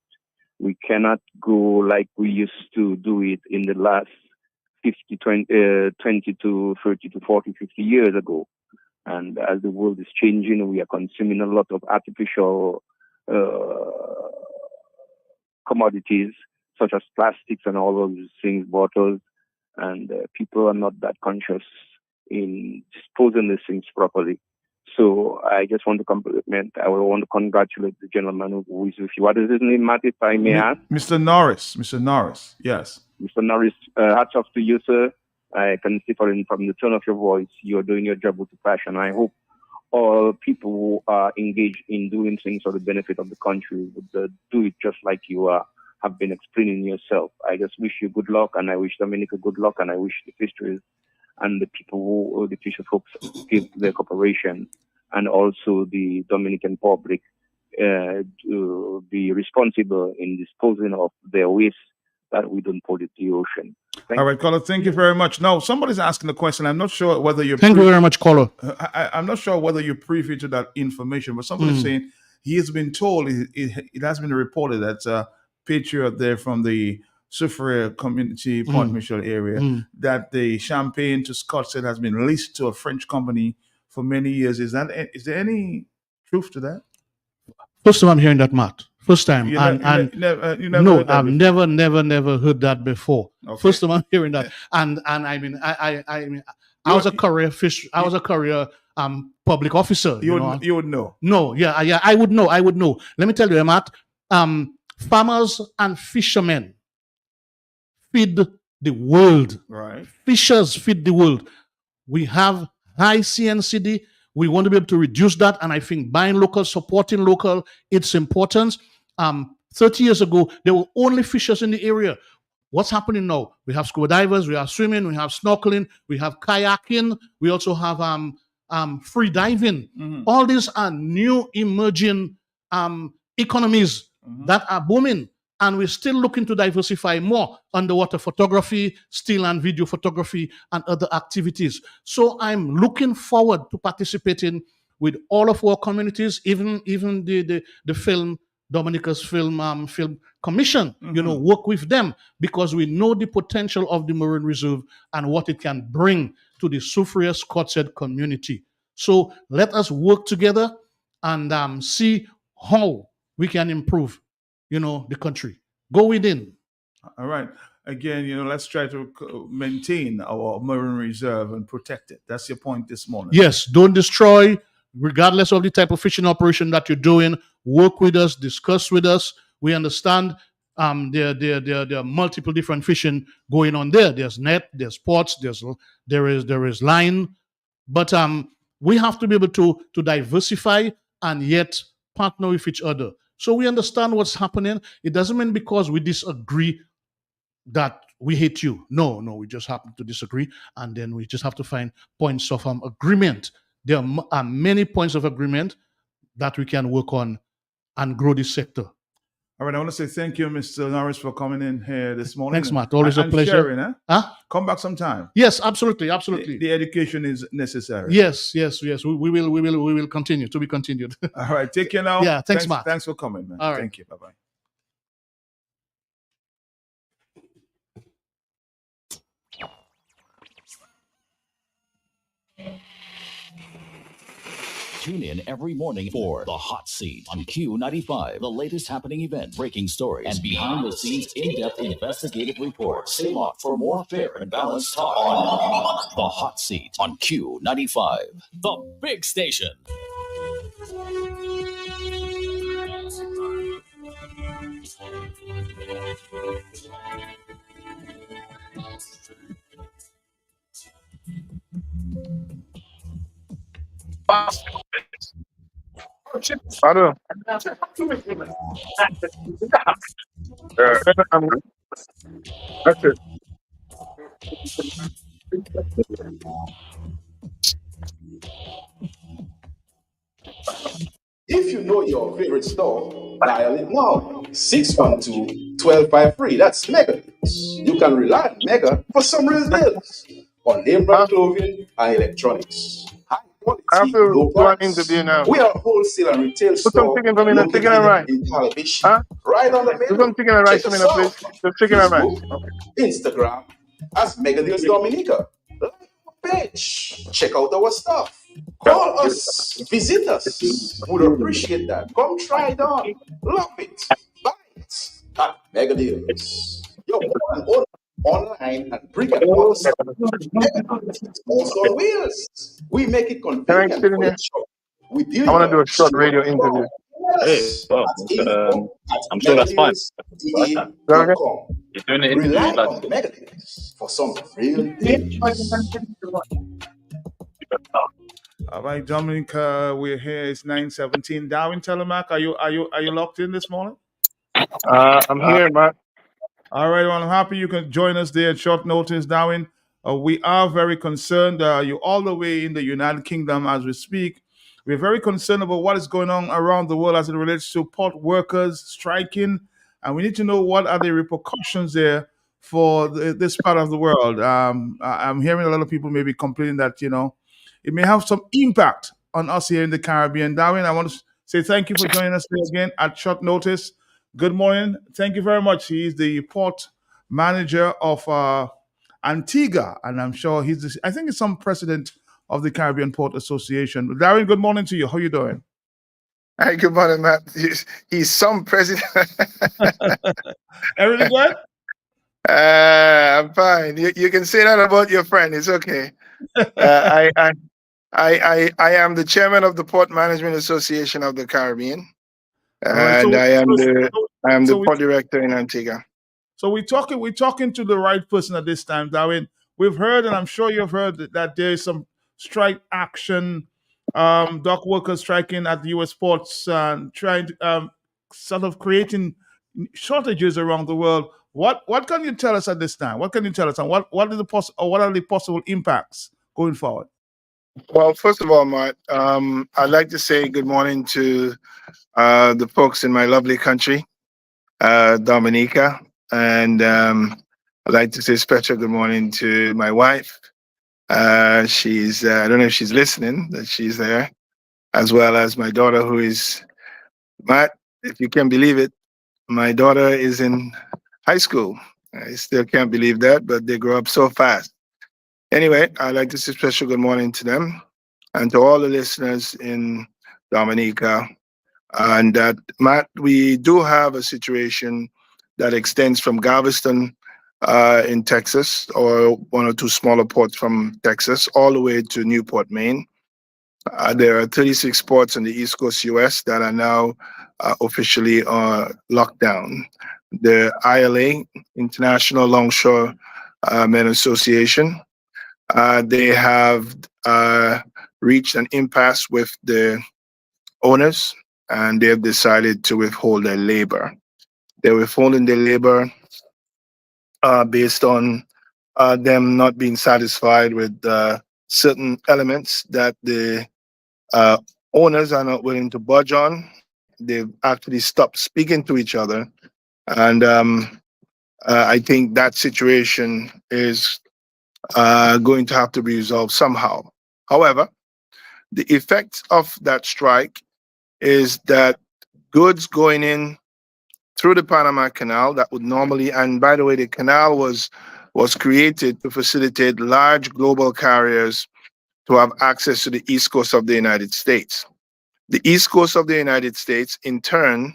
We cannot go like we used to do it in the last 20 to 30 to 40, 50 years ago. And as the world is changing, we are consuming a lot of artificial commodities, such as plastics and all those things, bottles, and people are not that conscious in disposing these things properly. So I just want to compliment, I want to congratulate the gentleman who is with you. What is his name, Matt, if I may ask? Mr. Norris, yes. Mr. Norris, hats off to you, sir. I can see from the tone of your voice, you're doing your job with passion. I hope all people who are engaged in doing things for the benefit of the country would do it just like you have been explaining yourself. I just wish you good luck, and I wish Dominica good luck, and I wish the fisheries and the people the fisher folks give their cooperation, and also the Dominican public to be responsible in disposing of their waste that we don't pollute the ocean. All right, caller, thank you very much. Now, somebody's asking the question. I'm not sure whether you're... Thank you very much, caller. I'm not sure whether you're privy to that information, but somebody's saying he has been told, it has been reported that a patriot there from the Soufriere community, Port Michel area, that the champagne to Scotland has been leased to a French company for many years. Is there any truth to that? First time I'm hearing that, Matt. First time. You I've never heard that before. Okay. First time I'm hearing that. And I mean, I was a courier public officer. You would know. No, yeah, I would know. Let me tell you, Matt, farmers and fishermen feed the world. Right. Fishers feed the world. We have high CNCD. We want to be able to reduce that, and I think buying local, supporting local, it's important. 30 years ago, there were only fishers in the area. What's happening now? We have scuba divers, we have swimming, we have snorkeling, we have kayaking, we also have free diving. All these are new emerging economies that are booming. and we're still looking to diversify more underwater photography, still and video photography, and other activities. So I'm looking forward to participating with all of our communities, even the film, Dominica's Film Commission, work with them, because we know the potential of the Marine Reserve and what it can bring to the Soufriere Scottshead community. So let us work together and see how we can improve, the country. Go within. All right. Again, let's try to maintain our Marine Reserve and protect it. That's your point this morning. Yes, don't destroy, regardless of the type of fishing operation that you're doing. Work with us, discuss with us. We understand there are multiple different fishing going on there. There's net, there's pots, there is line, but we have to be able to diversify and yet partner with each other. So we understand what's happening. It doesn't mean because we disagree that we hate you. No, we just happen to disagree, and then we just have to find points of agreement. There are many points of agreement that we can work on and grow this sector. All right, I want to say thank you, Mr. Norris, for coming in here this morning. Thanks, Matt. Always a pleasure. Sharing, Come back sometime. Yes, absolutely. The education is necessary. Yes. We will continue to be continued. All right, take care now. Yeah, thanks, Matt. Thanks for coming, man. All right. Thank you. Bye-bye. Tune in every morning for The Hot Seat on Q95, the latest happening event, breaking stories, and behind-the-scenes in-depth investigative reports. Stay locked for more fair and balanced talk on The Hot Seat on Q95, the big station. Hello. That's it. If you know your favorite store, dial it now. 612-1253. That's Mega. You can rely on Mega for some real deals on name brand clothing and electronics. I have to do an interview now. We are a wholesale and retail store. Put some chicken for me, the chicken and rice. In Calabish, right on the middle. Put some chicken and rice for me, please. The chicken and rice. Instagram as Mega Deals Dominica. Like our page. Check out our stuff. Call us. Visit us. We'd appreciate that. Come try it on. Love it. Buy it at Mega Deals. Yo, online and bring it all also on wheels. We make it convenient for the shop. I want to do a short radio interview. Hey, well, I'm sure that's fine. Okay. You're doing the interview like for some real All right, Dominic, we're here. It's 9:17. Darwin Telemac, are you locked in this morning? I'm here, Matt. All right, well, I'm happy you can join us there at short notice, Darwin. We are very concerned. You're all the way in the United Kingdom as we speak. We're very concerned about what is going on around the world as it relates to port workers striking, and we need to know what are the repercussions there for this part of the world. I'm hearing a lot of people maybe complaining that, it may have some impact on us here in the Caribbean. Darwin, I want to say thank you for joining us here again at short notice. Good morning. Thank you very much. He's the port manager of Antigua, and I'm sure I think he's some president of the Caribbean Port Association. Darwin, good morning to you. How are you doing? Hi, good morning, Matt. He's some president. Everything good? I'm fine. You can say that about your friend. It's okay. I am the chairman of the Port Management Association of the Caribbean. And I am the port director in Antigua. So we're talking to the right person at this time, Darwin. We've heard, and I'm sure you've heard that there is some strike action, dock workers striking at the U.S. ports and trying to sort of creating shortages around the world. What can you tell us at this time? What can you tell us, and what are the possible impacts going forward? Well, first of all, Matt, I'd like to say good morning to the folks in my lovely country. Dominica. And I'd like to say special good morning to my wife. She's, I don't know if she's listening, but she's there, as well as my daughter, who is, Matt, if you can believe it, my daughter is in high school. I still can't believe that, but they grow up so fast. Anyway, I'd like to say special good morning to them and to all the listeners in Dominica. And that, Matt, we do have a situation that extends from Galveston in Texas, or one or two smaller ports from Texas, all the way to Newport, Maine. There are 36 ports on the East Coast US that are now officially locked down. The ILA, International Longshore Men Association, they have reached an impasse with the owners, and they have decided to withhold their labor. They're withholding their labor based on them not being satisfied with certain elements that the owners are not willing to budge on. They've actually stopped speaking to each other. And I think that situation is going to have to be resolved somehow. However, the effect of that strike is that goods going in through the Panama Canal that would normally, and by the way, the canal was created to facilitate large global carriers to have access to the East Coast of the United States. The East Coast of the United States, in turn,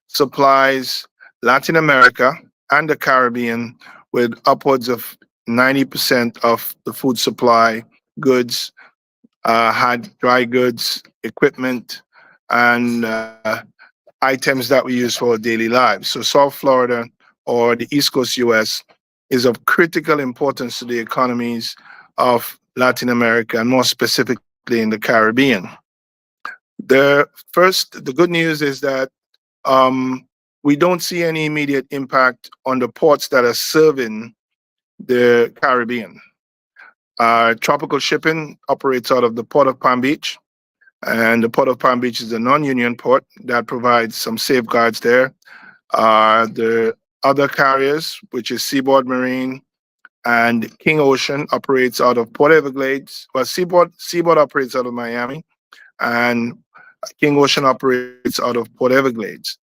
supplies Latin America and the Caribbean with upwards of 90% of the food supply, goods, had dry goods, equipment, and items that we use for our daily lives. So South Florida or the East Coast US is of critical importance to the economies of Latin America, and more specifically in the Caribbean. The good news is that we don't see any immediate impact on the ports that are serving the Caribbean. Tropical Shipping operates out of the Port of Palm Beach, and the Port of Palm Beach is a non-union port that provides some safeguards there. The other carriers, which is Seaboard Marine and King Ocean, operates out of Port Everglades. Well, Seaboard operates out of Miami, and King Ocean operates out of Port Everglades.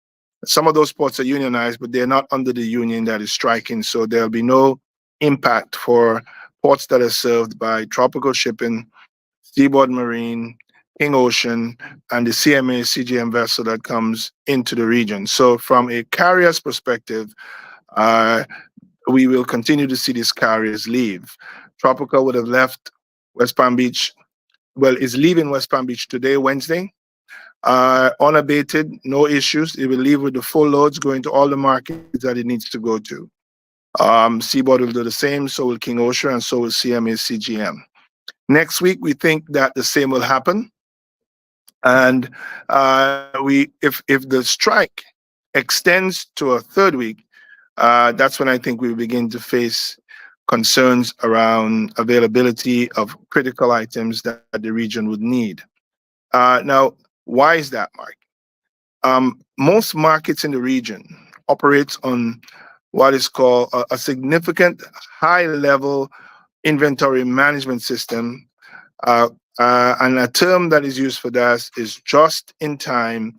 Some of those ports are unionized, but they're not under the union that is striking, so there'll be no impact for ports that are served by Tropical Shipping, Seaboard Marine, King Ocean, and the CMA CGM vessel that comes into the region. So from a carrier's perspective, we will continue to see these carriers leave. Tropical would have left West Palm Beach, well, is leaving West Palm Beach today, Wednesday, unabated, no issues. It will leave with the full loads going to all the markets that it needs to go to. Seaboard will do the same, so will King Ocean, and so will CMA CGM. Next week, we think that the same will happen. And if the strike extends to a third week, that's when I think we begin to face concerns around availability of critical items that the region would need. Now, why is that, Mark? Most markets in the region operate on what is called a significant high-level inventory management system, and a term that is used for that is just-in-time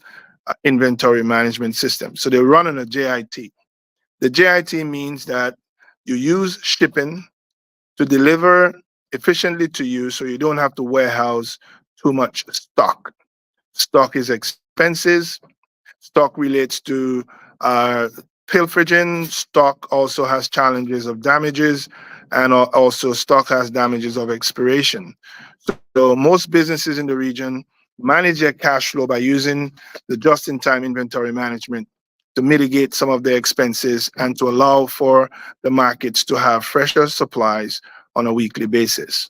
inventory management system. So they run on a JIT. The JIT means that you use shipping to deliver efficiently to you, so you don't have to warehouse too much stock. Stock is expenses. Stock relates to pilfering. Stock also has challenges of damages, and also stock has damages of expiration. So most businesses in the region manage their cash flow by using the just-in-time inventory management to mitigate some of their expenses and to allow for the markets to have fresher supplies on a weekly basis.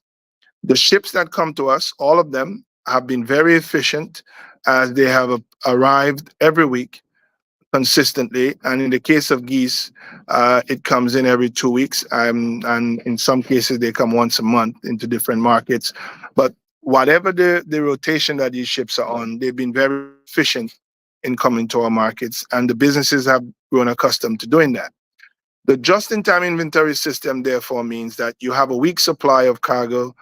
The ships that come to us, all of them, have been very efficient as they have arrived every week consistently. And in the case of geese, it comes in every 2 weeks. And in some cases, they come once a month into different markets. But whatever the rotation that these ships are on, they've been very efficient in coming to our markets, and the businesses have grown accustomed to doing that. The just-in-time inventory system, therefore, means that you have a weak supply of cargo,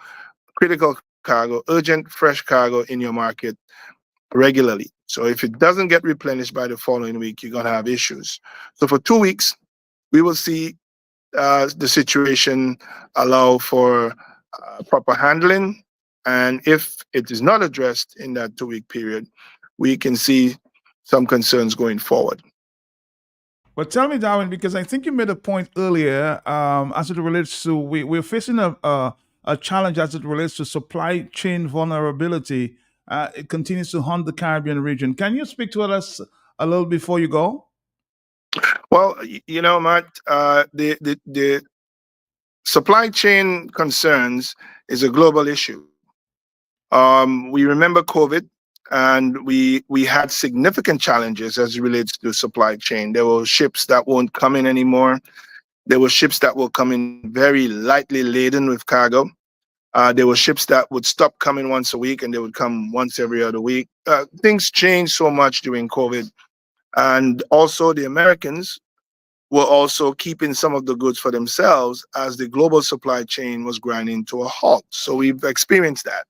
critical cargo, urgent fresh cargo in your market regularly. So if it doesn't get replenished by the following week, you're going to have issues. So for 2 weeks, we will see the situation allow for proper handling. And if it is not addressed in that 2-week period, we can see some concerns going forward. But tell me, Darwin, because I think you made a point earlier as it relates to we're facing a challenge as it relates to supply chain vulnerability. It continues to haunt the Caribbean region. Can you speak to us a little before you go? Well, you know, Matt, the supply chain concerns is a global issue. We remember COVID, and we had significant challenges as it relates to supply chain. There were ships that won't come in anymore. There were ships that will come in very lightly laden with cargo. There were ships that would stop coming once a week and they would come once every other week. Things changed so much during COVID. And also the Americans were also keeping some of the goods for themselves as the global supply chain was grinding to a halt. So we've experienced that.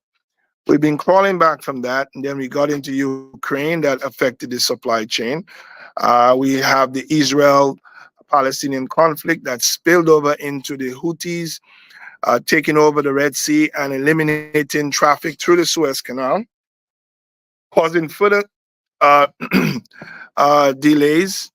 We've been crawling back from that, and then we got into Ukraine that affected the supply chain. We have the Israel-Palestinian conflict that spilled over into the Houthis, taking over the Red Sea and eliminating traffic through the Suez Canal, causing further delays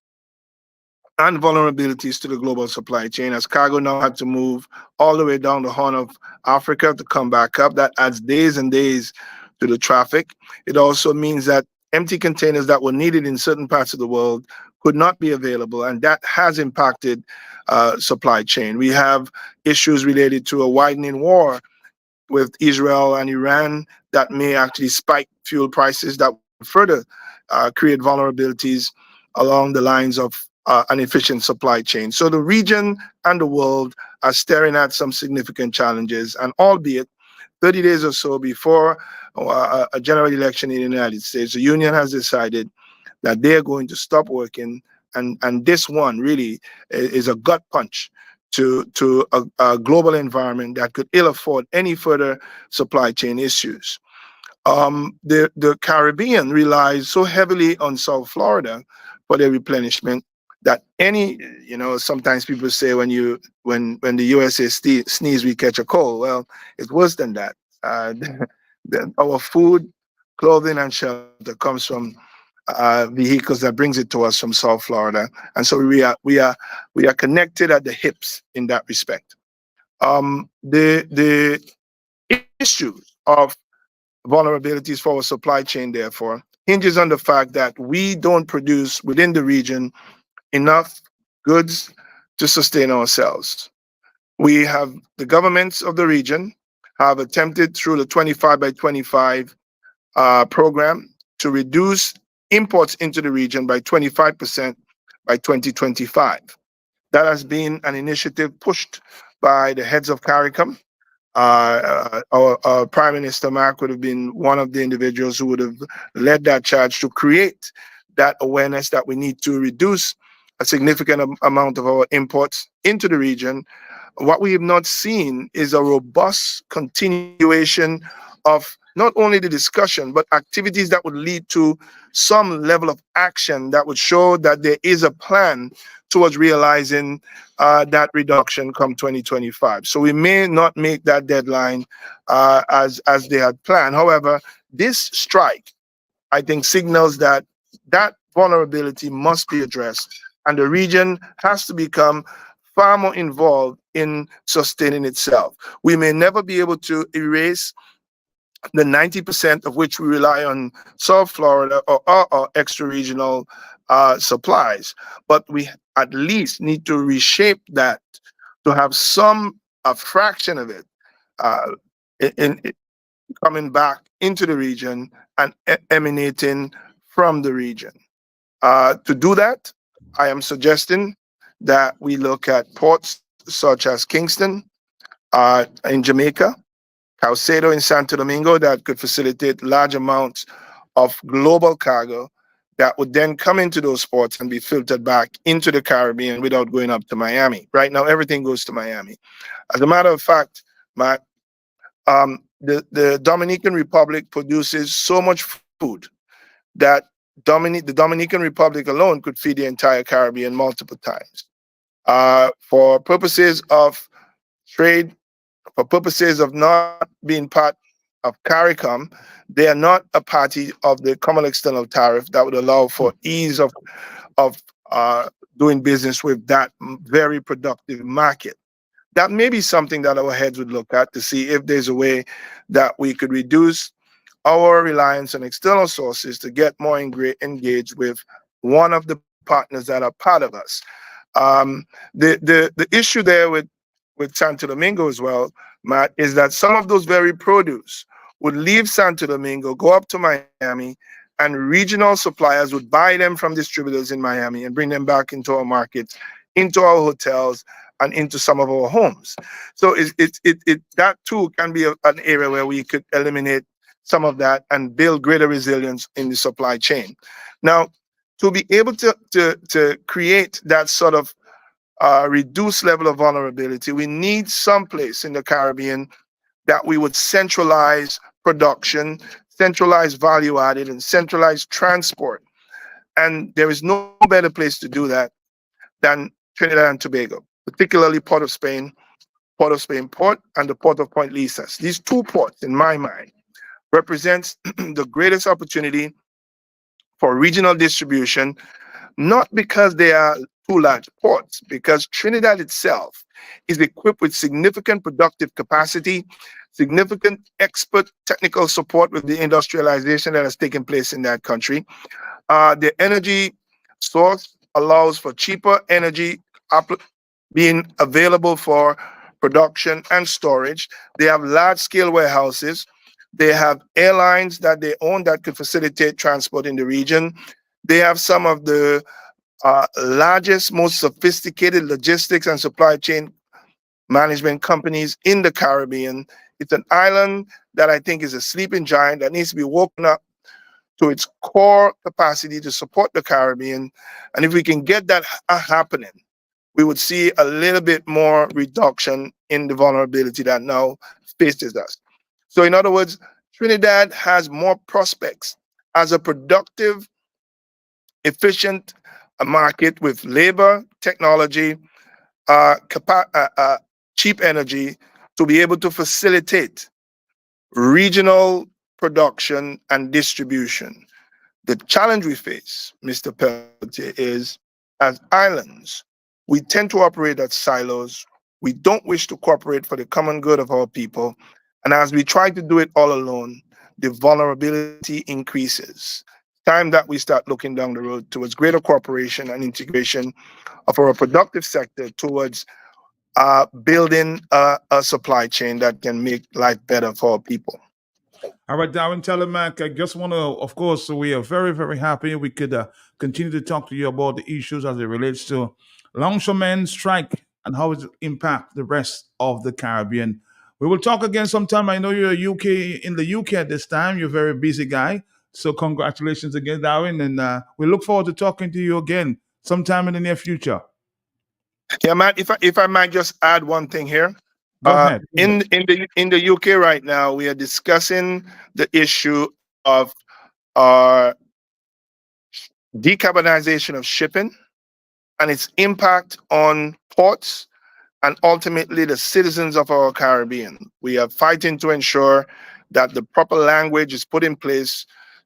and vulnerabilities to the global supply chain, as cargo now had to move all the way down the Horn of Africa to come back up. That adds days and days to the traffic. It also means that empty containers that were needed in certain parts of the world could not be available, and that has impacted supply chain. We have issues related to a widening war with Israel and Iran that may actually spike fuel prices that will further create vulnerabilities along the lines of an efficient supply chain. So the region and the world are staring at some significant challenges, and albeit 30 days or so before a general election in the United States, the union has decided that they're going to stop working, and this one really is a gut punch to a global environment that could ill afford any further supply chain issues. The Caribbean relies so heavily on South Florida for their replenishment that sometimes people say when the USA sneeze, we catch a cold. Well, it's worse than that. Our food, clothing, and shelter comes from vehicles that brings it to us from South Florida, and so we are connected at the hips in that respect. The issue of vulnerabilities for our supply chain, therefore, hinges on the fact that we don't produce within the region enough goods to sustain ourselves. We have the governments of the region have attempted through the 25 by 25 program to reduce imports into the region by 25% by 2025. That has been an initiative pushed by the heads of CARICOM. Our Prime Minister Mark would have been one of the individuals who would have led that charge to create that awareness that we need to reduce a significant amount of our imports into the region. What we have not seen is a robust continuation of not only the discussion, but activities that would lead to some level of action that would show that there is a plan towards realizing that reduction come 2025. So we may not make that deadline as they had planned. However, this strike, I think, signals that that vulnerability must be addressed, and the region has to become far more involved in sustaining itself. We may never be able to erase the 90% of which we rely on South Florida or our extra-regional supplies, but we at least need to reshape that to have a fraction of it coming back into the region and emanating from the region. To do that, I am suggesting that we look at ports such as Kingston in Jamaica, Caucedo in Santo Domingo, that could facilitate large amounts of global cargo that would then come into those ports and be filtered back into the Caribbean without going up to Miami. Right now, everything goes to Miami. As a matter of fact, the Dominican Republic produces so much food that the Dominican Republic alone could feed the entire Caribbean multiple times. For purposes of trade, for purposes of not being part of CARICOM, they are not a party of the Common External Tariff that would allow for ease of doing business with that very productive market. That may be something that our heads would look at to see if there's a way that we could reduce our reliance on external sources to get more engaged with one of the partners that are part of us. The issue there with Santo Domingo as well, Matt, is that some of those very produce would leave Santo Domingo, go up to Miami, and regional suppliers would buy them from distributors in Miami and bring them back into our markets, into our hotels, and into some of our homes. So that too can be an area where we could eliminate some of that and build greater resilience in the supply chain. Now, to be able to create that sort of reduced level of vulnerability, we need some place in the Caribbean that we would centralize production, centralize value added, and centralize transport. And there is no better place to do that than Trinidad and Tobago, particularly Port of Spain Port, and the Port of Point Lisas. These two ports, in my mind, represents the greatest opportunity for regional distribution, not because they are two large ports, because Trinidad itself is equipped with significant productive capacity, significant expert technical support with the industrialization that has taken place in that country. The energy source allows for cheaper energy being available for production and storage. They have large-scale warehouses. They have airlines that they own that could facilitate transport in the region. They have some of the largest, most sophisticated logistics and supply chain management companies in the Caribbean. It's an island that I think is a sleeping giant that needs to be woken up to its core capacity to support the Caribbean. And if we can get that happening, we would see a little bit more reduction in the vulnerability that now faces us. So in other words, Trinidad has more prospects as a productive, efficient market with labor, technology, cheap energy to be able to facilitate regional production and distribution. The challenge we face, Mr. Pelletier, is as islands, we tend to operate as silos. We don't wish to cooperate for the common good of our people. And as we try to do it all alone, the vulnerability increases. Time that we start looking down the road towards greater cooperation and integration of our productive sector towards building a supply chain that can make life better for our people. All right, Darren Telemac, I just want to, of course, we are very, very happy we could continue to talk to you about the issues as it relates to longshoremen strike and how it impact the rest of the Caribbean. We will talk again sometime. I know you're in the UK at this time. You're a very busy guy. So congratulations again, Darren. And we look forward to talking to you again sometime in the near future. Yeah, Matt, if I might just add one thing here. Go ahead. In the UK right now, we are discussing the issue of decarbonization of shipping and its impact on ports and ultimately the citizens of our Caribbean. We are fighting to ensure that the proper language is put in place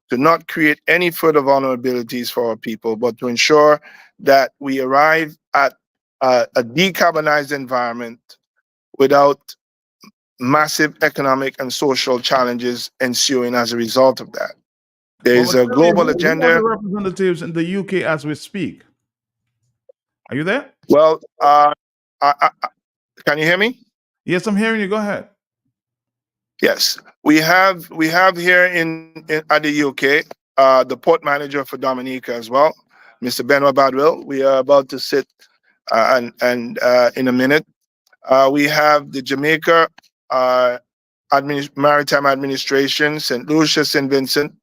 to not create any further vulnerabilities for our people, but to ensure that we arrive at a decarbonized environment without massive economic and social challenges ensuing as a result of that. There is a global agenda. Who are the representatives in the UK as we speak? Are you there? Well, can you hear me? Yes, I'm hearing you. Go ahead. Yes, we have here at the UK the port manager for Dominica as well, Mr. Benoit Badwell. We are about to sit and in a minute. We have the Jamaica Maritime Administration, St. Lucia, St. Vincent,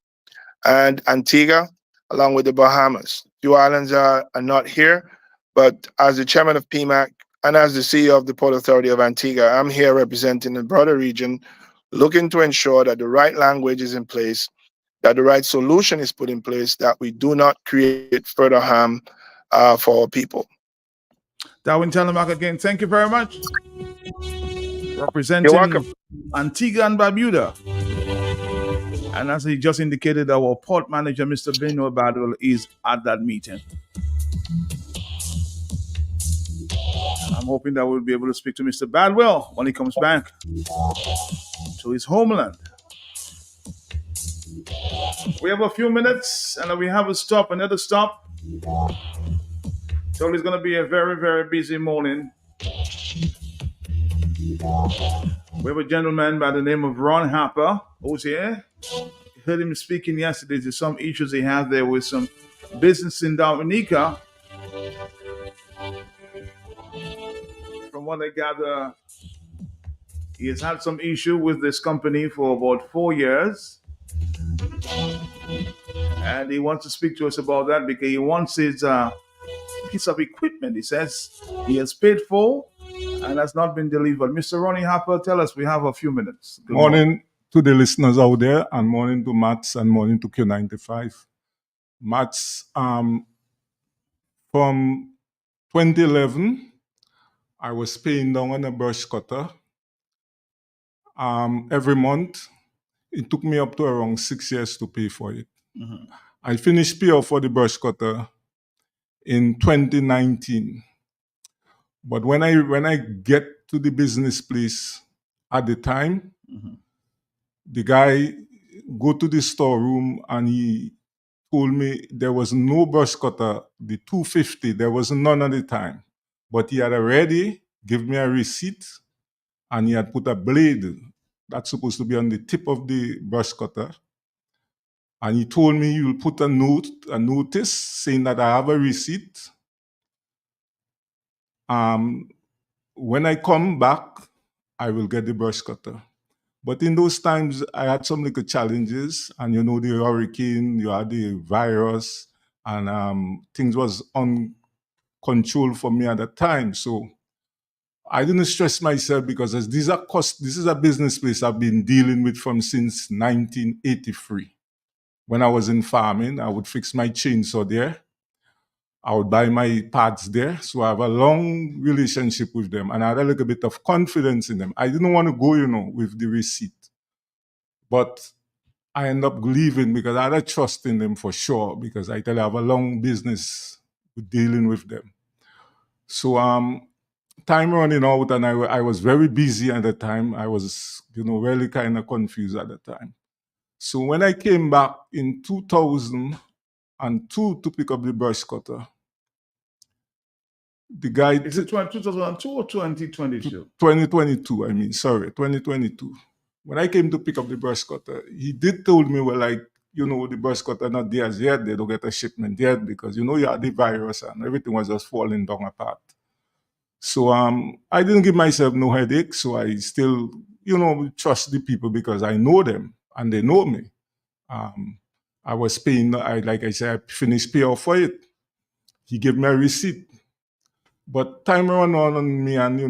and Antigua. along with the Bahamas. Few islands are not here, but as the chairman of PMAC and as the CEO of the Port Authority of Antigua, I'm here representing the broader region, looking to ensure that the right language is in place, that the right solution is put in place, that we do not create further harm for our people. Darwin Telemark again, thank you very much. Representing You're welcome. Antigua and Barbuda. And as he just indicated, our port manager, Mr. Beno Badwell, is at that meeting. I'm hoping that we'll be able to speak to Mr. Badwell when he comes back to his homeland. We have a few minutes and then we have another stop. So it's going to be a very, very busy morning. We have a gentleman by the name of Ron Harper who's here. Heard him speaking yesterday to some issues he had there with some business in Dominica. From what I gather, he has had some issue with this company for about 4 years. And he wants to speak to us about that because he wants his piece of equipment. He says he has paid for and has not been delivered. Mr. Ronnie Harper, tell us, we have a few minutes. Good morning to the listeners out there, and morning to Mats, and morning to Q95. Mats, from 2011, I was paying down on a brush cutter. Every month, it took me up to around 6 years to pay for it. Mm-hmm. I finished pay off for the brush cutter in 2019. But when I get to the business place at the time, the guy go to the storeroom and he told me there was no brush cutter, the 250, there was none at the time. But he had already given me a receipt and he had put a blade that's supposed to be on the tip of the brush cutter. And he told me you'll put a notice saying that I have a receipt. When I come back, I will get the brush cutter. But in those times, I had some little challenges, and you know, the hurricane, you had the virus, and things was uncontrolled for me at the time. So I didn't stress myself because this is a business place I've been dealing with since 1983. When I was in farming, I would fix my chainsaw there. I would buy my parts there. So I have a long relationship with them, and I had a little bit of confidence in them. I didn't want to go, with the receipt. But I ended up leaving because I had a trust in them for sure, because I tell you, I have a long business with dealing with them. So time running out, and I was very busy at the time. I was, really kind of confused at the time. So when I came back in 2002 to pick up the brush cutter, the guy... Is it 2002 or 2022? 2022, 2022. When I came to pick up the brush cutter, he did told me, the brush cutter not there as yet. They don't get a shipment yet because, you had the virus and everything was just falling down apart. So I didn't give myself no headache. So I still, trust the people because I know them and they know me. I was paying, like I said, I finished pay off for it. He gave me a receipt. But time ran on me, and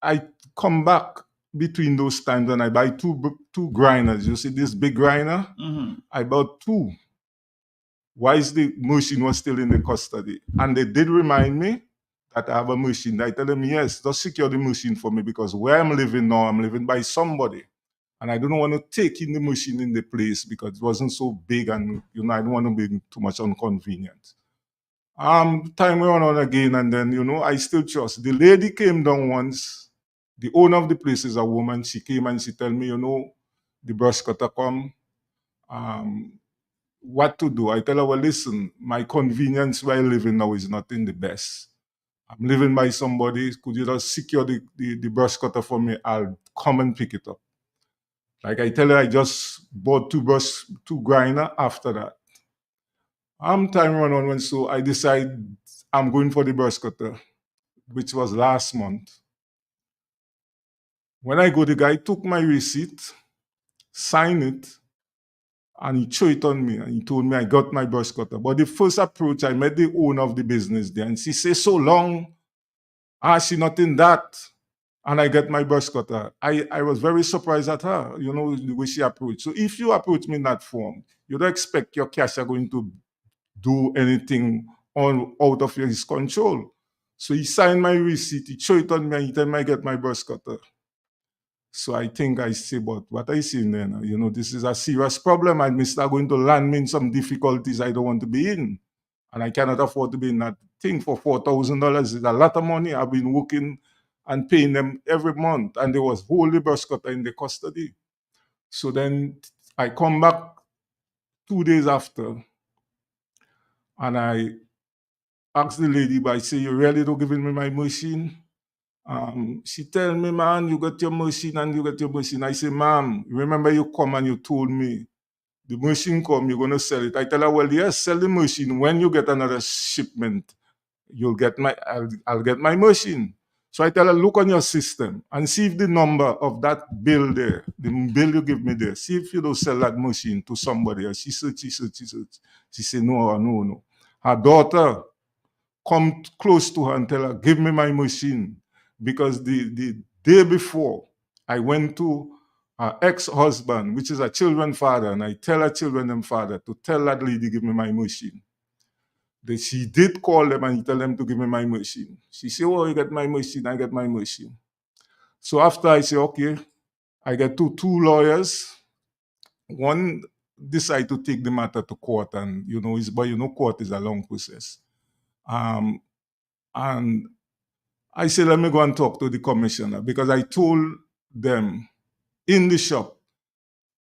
I come back between those times and I buy two grinders. You see this big grinder? Mm-hmm. I bought two. Why is the machine was still in the custody? And they did remind me that I have a machine. I tell them, yes, just secure the machine for me because where I'm living now, I'm living by somebody. And I don't want to take in the machine in the place because it wasn't so big and, I don't want to be too much inconvenience. Time went on again, and then, I still trust. The lady came down once. The owner of the place is a woman. She came and she told me, the brush cutter come. What to do? I tell her, well, listen, my convenience where I live in now is not in the best. I'm living by somebody. Could you just secure the brush cutter for me? I'll come and pick it up. Like I tell her, I just bought two grinder after that. Time run on, so I decide I'm going for the brush cutter, which was last month. When I go, the guy took my receipt, signed it, And he threw it on me and he told me I got my brush cutter. But the first approach, I met the owner of the business there and she said, so long, she not in that. And I get my brush cutter. I was very surprised at her, you know, the way she approached. So if you approach me in that form, you don't expect your cashier going to do anything out of his control. So he signed my receipt, he threw it on me and he told me I get my brush cutter. So I think I say, but what I see then, you know, this is a serious problem. I may start going to land me in some difficulties I don't want to be in. And I cannot afford to be in that thing for $4,000. It's a lot of money. I've been working and paying them every month. And there was wholly brush cutter in the custody. So then I come back 2 days after and I asked the lady, but I say, you really don't give me my machine? She tell me, man, you got your machine and you got your machine. I say, ma'am, remember you come and you told me the machine come, you're going to sell it. I tell her, well, yes, sell the machine. When you get another shipment, I'll get my machine. So I tell her, look on your system and see if the number of that bill there, the bill you give me there, see if you don't sell that machine to somebody else. She search. She said, no. Her daughter come close to her and tell her, give me my machine. Because the day before, I went to her ex-husband, which is a children's father, and I tell her children's father to tell that lady, give me my machine. She did call them and tell them to give me my machine. She said, oh, you get my machine, I get my machine. So after I say, okay, I get two lawyers. One decide to take the matter to court, and court is a long process. And I said, let me go and talk to the commissioner, because I told them in the shop,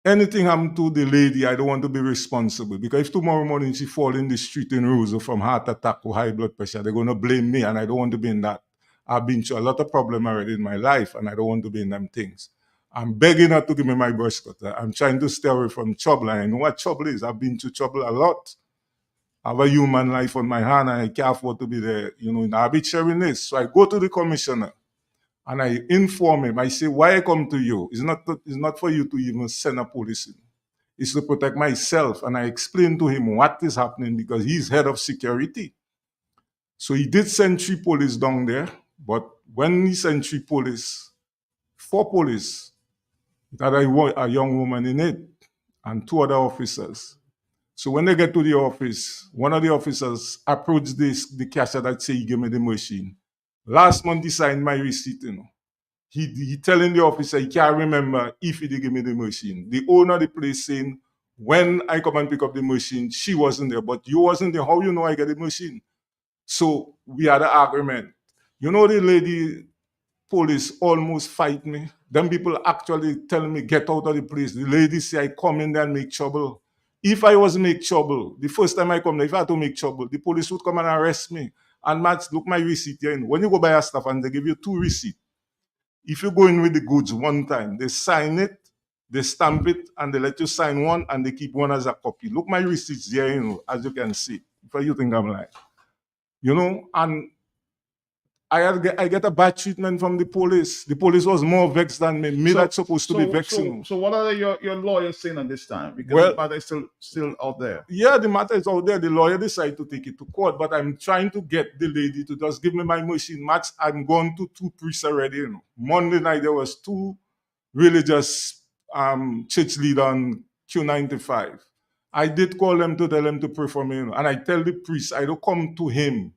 anything happened to the lady, I don't want to be responsible. Because if tomorrow morning she fall in the street in Roseau from heart attack or high blood pressure, they're going to blame me, and I don't want to be in that. I've been through a lot of problems already in my life, and I don't want to be in them things. I'm begging her to give me my brush cutter. I'm trying to stay away from trouble. And I know what trouble is. I've been through trouble a lot. I have a human life on my hand, and I can't afford to be there, in arbitrariness. So I go to the commissioner and I inform him. I say, why I come to you? It's not for you to even send a police in. It's to protect myself. And I explain to him what is happening, because he's head of security. So he did send 3 police down there. But when he sent 4 police, it had a young woman in it and 2 other officers. So when they get to the office, one of the officers approached the cashier that say he gave me the machine. Last month he signed my receipt, He telling the officer he can't remember if he did give me the machine. The owner of the place saying, when I come and pick up the machine, she wasn't there, but you wasn't there. How you know I get the machine? So we had an argument. The lady police almost fight me. Them people actually telling me, get out of the place. The lady say I come in there and make trouble. If I was make trouble, the first time I come there, if I had to make trouble, the police would come and arrest me. And Matt, look my receipt here. When you go buy a stuff and they give you 2 receipts, if you go in with the goods one time, they sign it, they stamp it, and they let you sign one, and they keep one as a copy. Look my receipts here, as you can see. If you think I'm lying. And I get a bad treatment from the police. The police was more vexed than me. Me that's supposed to be vexing. So what are your lawyers saying at this time? Because the matter is still out there. Yeah, the matter is out there. The lawyer decided to take it to court, but I'm trying to get the lady to just give me my machine. Max, I'm going to 2 priests already. Monday night there was 2 religious church leader on Q95. I did call them to tell them to pray for me, and I tell the priest I don't come to him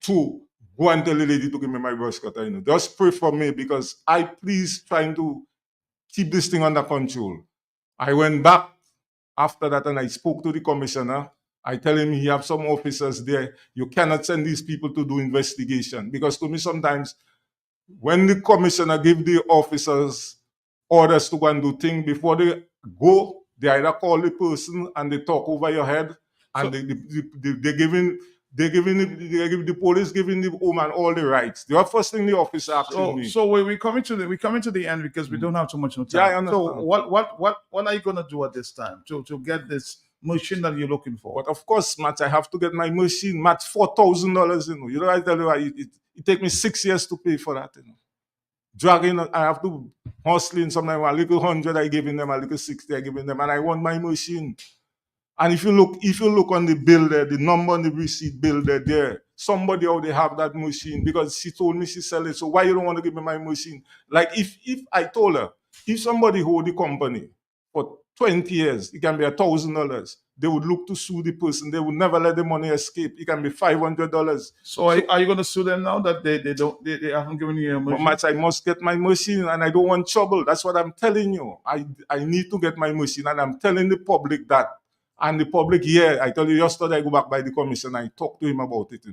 to go and tell the lady to give me my brush cutter. Just pray for me, because I please trying to keep this thing under control. I went back after that and I spoke to the commissioner. I tell him he have some officers there. You cannot send these people to do investigation, because to me sometimes when the commissioner give the officers orders to go and do things, before they go, they either call the person and they talk over your head, and they give the police giving the woman all the rights. The first thing the officer asking me. So we're coming to the end, because we don't have too much time. Yeah, I understand. So what are you gonna do at this time to get this machine that you're looking for? But of course, Matt, I have to get my machine. Matt, $4,000. I tell you, it take me 6 years to pay for that. dragging. I have to hustling sometimes. A little 100 I giving them, a little 60 I giving them, and I want my machine. And if you look on the bill there, the number on the receipt bill there, somebody out there have that machine because she told me she sell it. So why you don't want to give me my machine? Like if I told her, if somebody hold the company for 20 years, it can be $1,000. They would look to sue the person. They would never let the money escape. It can be $500. So are you going to sue them now that they haven't given you your machine? But I must get my machine and I don't want trouble. That's what I'm telling you. I need to get my machine and I'm telling the public that. And the public here, I tell you, yesterday I go back by the commission, I talked to him about it.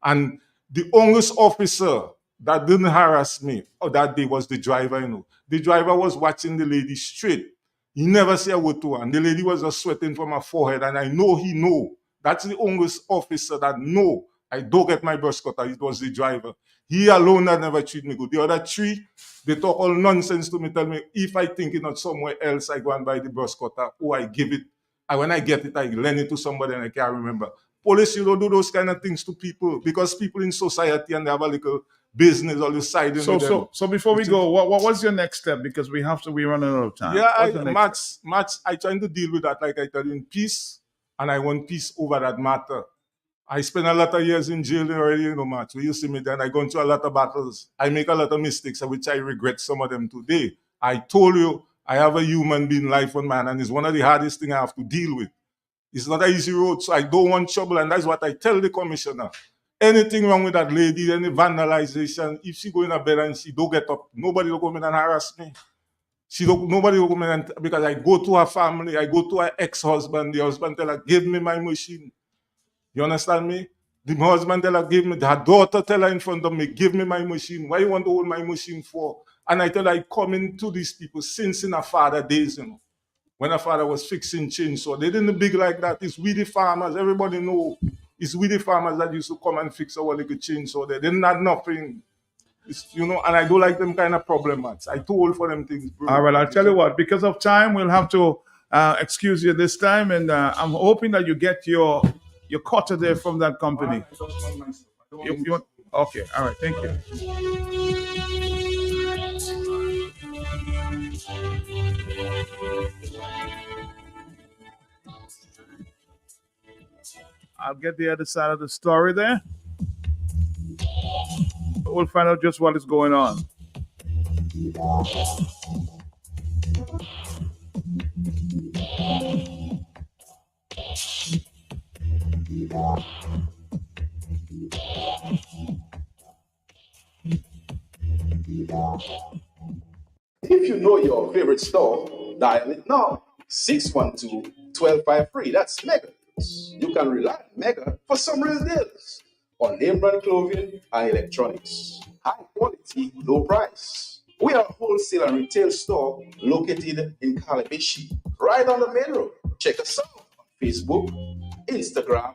And the youngest officer that didn't harass me that day was the driver. The driver was watching the lady straight. He never said a word to her. And the lady was just sweating from her forehead. And I know he know. That's the youngest officer that know I don't get my brush cutter. It was the driver. He alone that never treat me good. The other three, they talk all nonsense to me, tell me if I think it not somewhere else, I go and buy the brush cutter or I give it. And when I get it, I lend it to somebody and I can't remember. Police, you don't do those kind of things to people because people in society and they have a little business all the side. So before we go, what's your next step? Because we're running out of time. Yeah, Max, I trying to deal with that, like I tell you, in peace, and I want peace over that matter. I spent a lot of years in jail already, Max. You see me then, I gone through a lot of battles. I make a lot of mistakes, which I regret some of them today. I told you, I have a human being life on man, and it's one of the hardest things I have to deal with. It's not an easy road, so I don't want trouble, and that's what I tell the commissioner. Anything wrong with that lady, any vandalization, if she go in a bed and she don't get up, nobody will come in and harass me. Nobody will come in because I go to her family, I go to her ex-husband, the husband tell her, give me my machine. You understand me? The husband tell her, give me, her daughter tell her in front of me, give me my machine. Why you want to hold my machine for? And I tell her, I come into these people since in her father days, when her father was fixing chainsaw. They didn't big like that. It's we the farmers. Everybody know. It's we the farmers that used to come and fix our little chainsaw. They didn't have nothing. And I don't like them kind of problems. I too old for them things, bro. All right, I'll tell you what. Because of time, we'll have to excuse you this time. And I'm hoping that you get your quota there from that company. Okay, all right, thank you. I'll get the other side of the story there. We'll find out just what is going on. If you know your favorite store, dial it now. 612-1253. That's Mega. You can rely on Mega for some real deals on name brand clothing and electronics. High quality, low price. We are a wholesale and retail store located in Calabishi, right on the main road. Check us out on Facebook, Instagram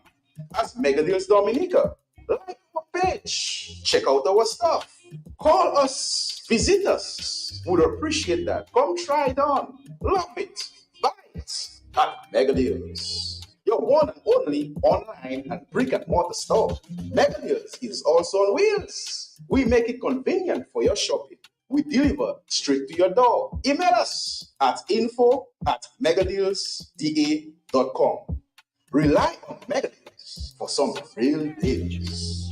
as Mega Deals Dominica. Like our page. Check out our stuff. Call us. Visit us. Would appreciate that. Come try it on. Love it. Buy it at Mega Deals. Your one and only online and brick and mortar store. Mega Deals is also on wheels. We make it convenient for your shopping. We deliver straight to your door. Email us at info@megadealsda.com. Rely on Mega Deals for some real deals.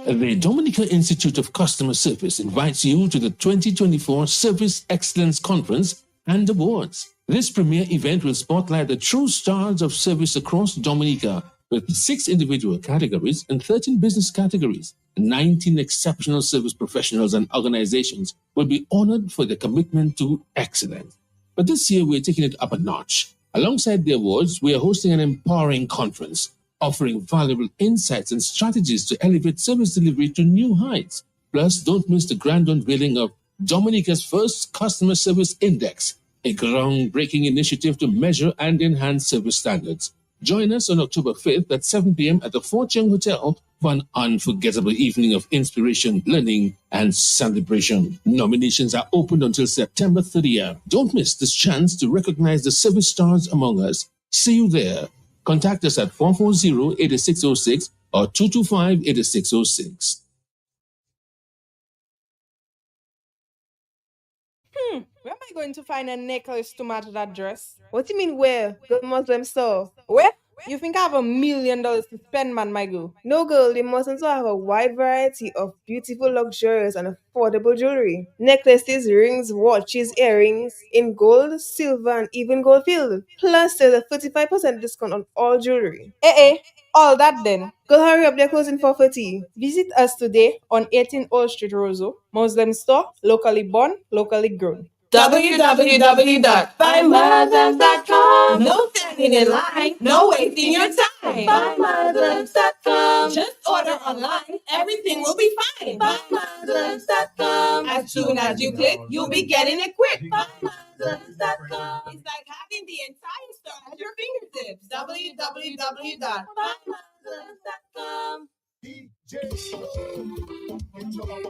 The Dominica Institute of Customer Service invites you to the 2024 Service Excellence Conference and Awards. This premier event will spotlight the true stars of service across Dominica with 6 individual categories and 13 business categories. 19 exceptional service professionals and organizations will be honored for their commitment to excellence. But this year, we're taking it up a notch. Alongside the awards, we are hosting an empowering conference, offering valuable insights and strategies to elevate service delivery to new heights. Plus, don't miss the grand unveiling of Dominica's first Customer Service Index, a groundbreaking initiative to measure and enhance service standards. Join us on October 5th at 7 p.m. at the Fort Young Hotel for an unforgettable evening of inspiration, learning, and celebration. Nominations are open until September 30th. Don't miss this chance to recognize the service stars among us. See you there. Contact us at 440-8606 or 225-8606. Where am I going to find a necklace to match that dress? What do you mean where? The Muslim store. Where? You think I have $1 million to spend, man, my girl? No, girl, the Muslims have a wide variety of beautiful, luxurious, and affordable jewelry. Necklaces, rings, watches, earrings in gold, silver, and even gold filled. Plus, there's a 35% discount on all jewelry. All that then. Girl, hurry up, they're closing for 40. Visit us today on 18 Old Street, Roseau. Muslim store, locally born, locally grown. www.buymuslims.com. No standing in line, no wasting your time. Buymuslims.com. Just order online, everything will be fine. Buymuslims.com. As soon as you click, you'll be getting it quick. Buymuslims.com. It's like having the entire store at your fingertips. www.buymuslims.com. DJ Snow,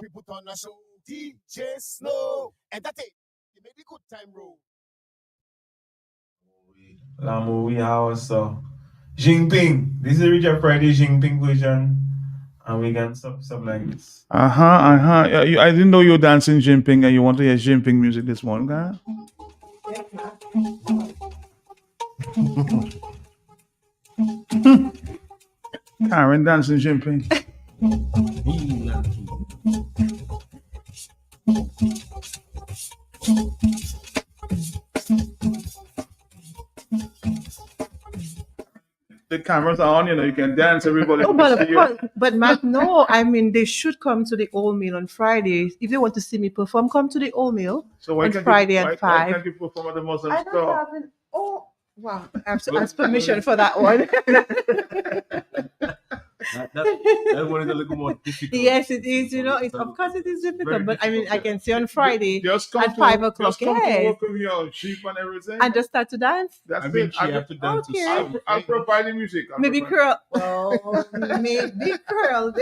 people on a show. DJ Snow, entertain. You make the good time roll. La movie house, so Jinping. This is Richard Friday Jinping version, and we can stuff like this. Yeah, I didn't know you were dancing Jinping, and you want to hear Jinping music this morning, guy. Karen dancing Jinping. The cameras are on, you can dance, everybody. Oh, can see you. but Matt, no, I mean, they should come to the Old Mill on Friday. If they want to see me perform, come to the Old Mill on Friday at 5. Why can't you perform at the Muslim I don't store? have an, oh, wow, I have to ask permission for that one. That one is a little more difficult. Yes, it is. Of course it is difficult, but I mean, I can see on Friday Just come at to, 5 o'clock. Just come to Yes, work with your sheep and everything. and just start to dance. That's I mean, it. she have to dance to Okay. sing. I'll provide the music. Maybe curl. Oh, maybe curl.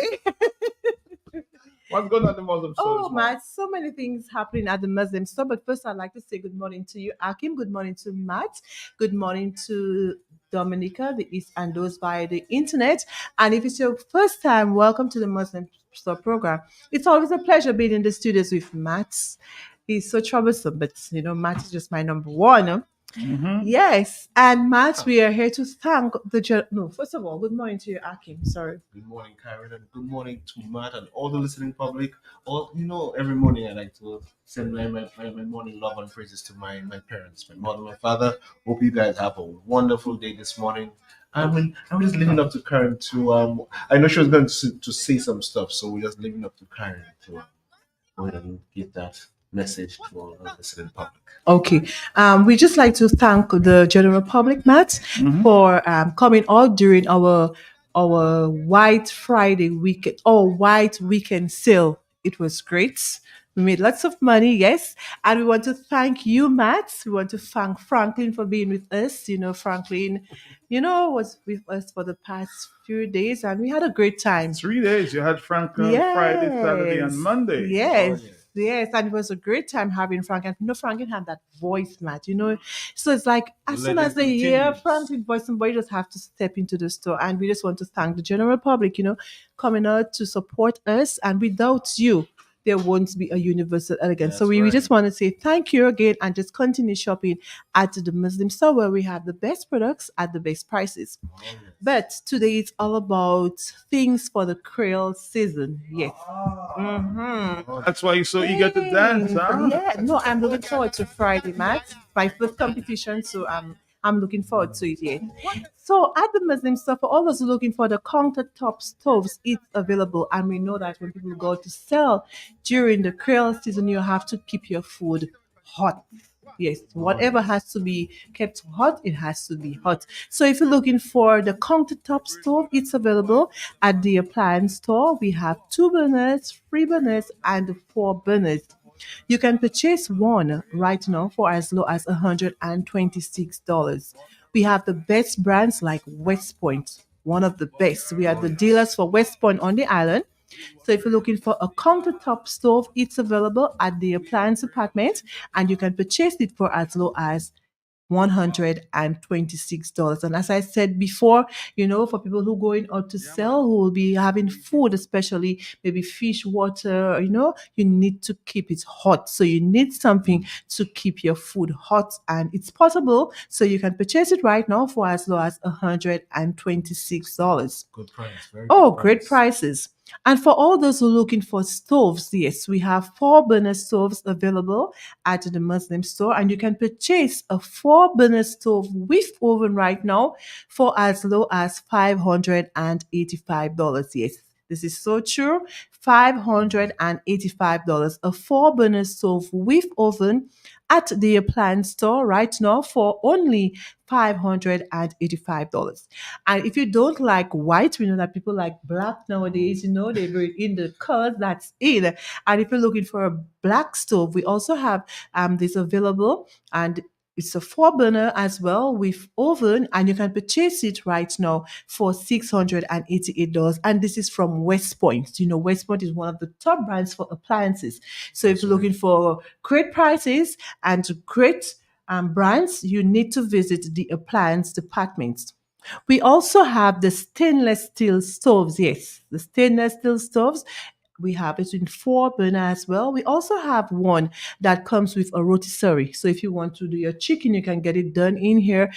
What's going on at the Muslim store? Oh my, so many things happening at the Muslim store. But first, I'd like to say good morning to you, Akim. Good morning to Matt. Good morning to Dominica, the East, and those via the internet. And if it's your first time, welcome to the Muslim Store program. It's always a pleasure being in the studios with Matt. He's so troublesome, but Matt is just my number one. Yes, and Matt, we are here to thank first of all, good morning to you, Akim. Sorry. Good morning, Karen, and good morning to Matt and all the listening public. Every morning I like to send my morning love and praises to my parents, my mother, my father. Hope you guys have a wonderful day this morning. I'm just living up to Karen to I know she was going to say some stuff, so we're just living up to Karen to go ahead and give that message to all the listening public. Okay. We just like to thank the general public, Matt, for coming out during our White Friday weekend White Weekend sale. It was great. We made lots of money, yes. And we want to thank you, Matt. We want to thank Franklin for being with us. Franklin, was with us for the past few days, and we had a great time. 3 days. You had Franklin Friday, Saturday, and Monday. Yes. Yes, and it was a great time having Franklin. Franklin had that voice, Matt, So it's like, as soon as they hear Franklin's voice, somebody just have to step into the store. And we just want to thank the general public, coming out to support us. And without you, there won't be a universal elegance. So we just want to say thank you again and just continue shopping at the Muslim store where we have the best products at the best prices. But today it's all about things for the Creole season. Yes. That's why you're so eager to dance, huh? Yeah, no, I'm looking forward to Friday, Matt. My first competition, so I'm looking forward to it. Yeah. So at the Muslim store, for all those looking for the countertop stoves, it's available. And we know that when people go to sell during the Creole season, you have to keep your food hot. Yes, whatever has to be kept hot, it has to be hot. So if you're looking for the countertop stove, it's available at the appliance store. We have 2 burners, 3 burners, and 4 burners. You can purchase one right now for as low as $126. We have the best brands like West Point, one of the best. We are the dealers for West Point on the island. So if you're looking for a countertop stove, it's available at the appliance department, and you can purchase it for as low as $126. And as I said before, for people who going out to sell, who will be having food, especially maybe fish, water, you need to keep it hot. So you need something to keep your food hot, and it's possible. So you can purchase it right now for as low as $126. Good price. Very Oh, good great price. prices. And for all those who are looking for stoves, yes, we have 4-burner stoves available at the Muslim store, and you can purchase a 4-burner stove with oven right now for as low as $585. Yes, this is so true. $585. A 4-burner stove with oven at the appliance store right now for only $585. And if you don't like white, we know that people like black nowadays, they bring in the colors that's in. And if you're looking for a black stove, we also have this available, and it's a 4-burner as well with oven, and you can purchase it right now for $688. And this is from West Point. West Point is one of the top brands for appliances. So if you're looking for great prices and great brands, you need to visit the appliance departments. We also have the stainless steel stoves. Yes, the stainless steel stoves. We have it in 4-burner as well. We also have one that comes with a rotisserie. So if you want to do your chicken, you can get it done in here.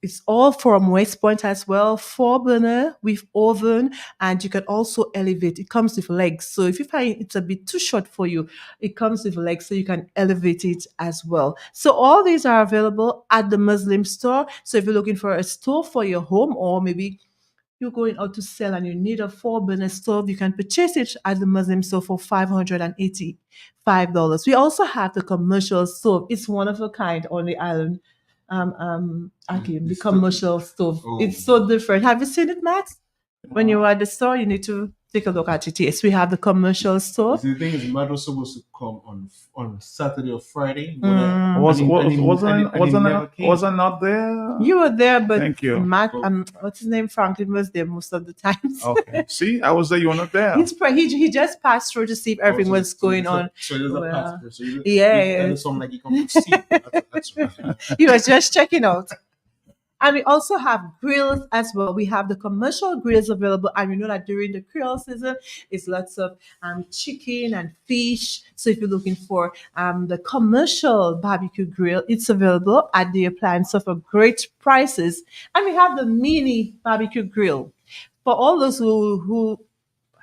It's all from West Point as well. 4-burner with oven, and you can also elevate. It comes with legs. So if you find it's a bit too short for you, it comes with legs, so you can elevate it as well. So all these are available at the Muslim store. So if you're looking for a stove for your home, or maybe you're going out to sell and you need a 4-burner stove, you can purchase it at the Muslim store for $585. We also have the commercial stove. It's one of a kind on the island. Akim, the commercial stove. Oh. It's so different. Have you seen it, Max? When you are at the store, you need to take a look at it. Yes, we have the commercial stove. See, the thing is, Matt was supposed to come on Saturday or Friday. Was I not there? You were there, but Thank you. Matt, what's his name? Franklin was there most of the times. Okay. See, I was there. You were not there. He just passed through to see if everything was going on. So there's a Well, passport. So yeah. It sounds like you come to see. That's right. He was just checking out. And we also have grills as well. We have the commercial grills available, and we know that during the Creole season, it's lots of chicken and fish. So if you're looking for the commercial barbecue grill, it's available at the appliance for great prices. And we have the mini barbecue grill for all those who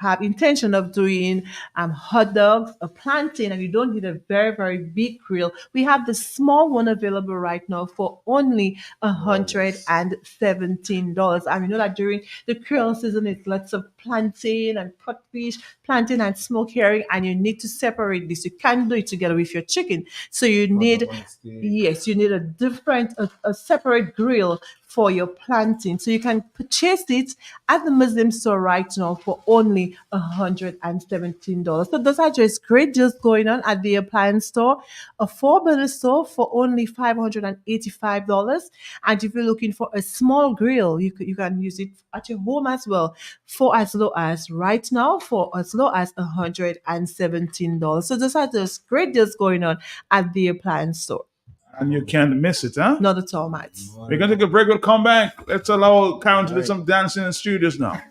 have intention of doing hot dogs or plantain, and you don't need a very, very big grill. We have the small one available right now for only $117. And we know that during the Creole season, it's lots of plantain and codfish, plantain and smoked herring, and you need to separate this. You can't do it together with your chicken. So you need, you need a different, a separate grill for your plantain. So you can purchase it at the Muslim store right now for only $117. So those are just great deals going on at the appliance store. A 4-burner stove for only $585. And if you're looking for a small grill, you can use it at your home as well for as low as right now for as low as $117. So those are just great deals going on at the appliance store. And you can't miss it, huh? Not at all, Matt. We're going to take a break. We'll come back. Let's allow Karen to do some dancing in the studios now. Where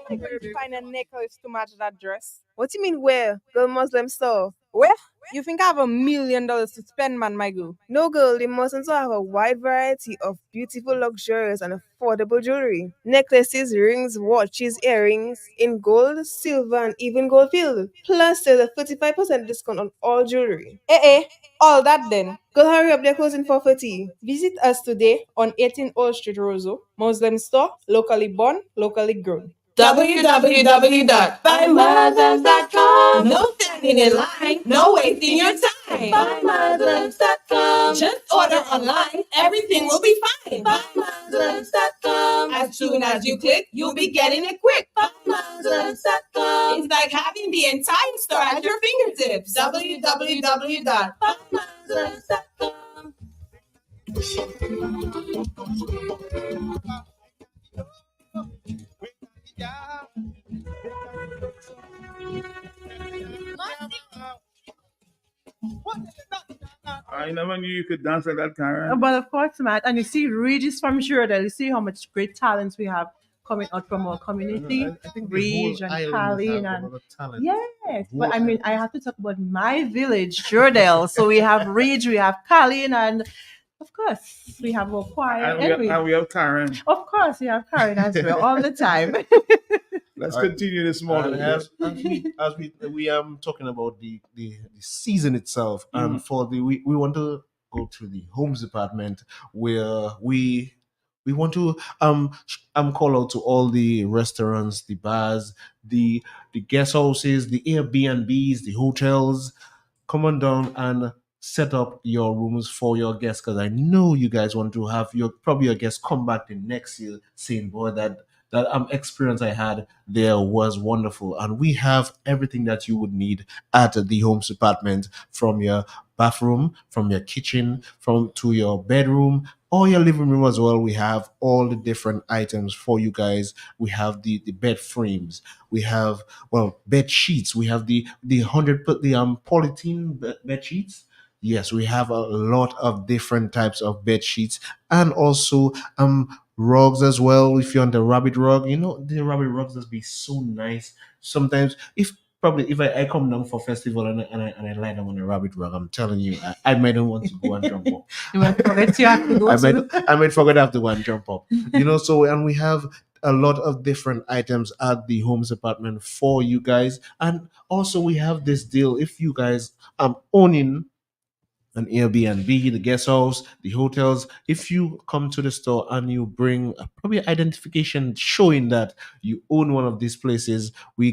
am I going to find a necklace to match that dress? What do you mean where? Girl Muslim store. Where? You think I have $1 million to spend, man, my girl? No, girl, the Muslims have a wide variety of beautiful, luxurious, and affordable jewelry. Necklaces, rings, watches, earrings in gold, silver, and even gold filled. Plus, there's a 35% discount on all jewelry. All that then. Girl, hurry up, they're closing for 30. Visit us today on 18 Old Street, Roseau. Muslim store, locally born, locally grown. www.buymuslims.com. No standing in line, no wasting your time. fine. BuyMuslims.com. Just order online, everything will be fine. BuyMuslims.com. As soon as you click, you'll be getting it quick. BuyMuslims.com. It's like having the entire store at your fingertips. www.buymuslims.com. I never knew you could dance like that, Karen. But of course, Matt, and you see Regis from Jordan, you see how much great talents we have coming out from our community. I think the Reg whole and island Colleen has a and lot of talent. yes, Whole but I mean, I have to talk about my village, Jordel. So we have Reg, we have Colleen, and of course, we have our choir. And we have Karen. Of course, we have Karen as well all the time. Let's All right. continue this morning. And as we talking about the season itself, and for the we want to go to the homes department where we want to call out to all the restaurants, the bars, the guest houses, the Airbnbs, the hotels. Come on down and set up your rooms for your guests, because I know you guys want to have your guests come back the next year saying, boy, that experience I had there was wonderful. And we have everything that you would need at the homes department, from your bathroom, from your kitchen, to your bedroom, or your living room as well. We have all the different items for you guys. We have the bed frames. We have, bed sheets. We have the polythene bed sheets. Yes, we have a lot of different types of bed sheets, and also rugs as well. If you're on the rabbit rug, the rabbit rugs just be so nice. Sometimes if I come down for festival and I lie down on a rabbit rug, I'm telling you, I might not want to go and jump up. You might forget you have to go I might forget I have to go and jump up. So, and we have a lot of different items at the homes department for you guys. And also we have this deal. If you guys owning an Airbnb, the guest house, the hotels, if you come to the store and you bring probably identification showing that you own one of these places, we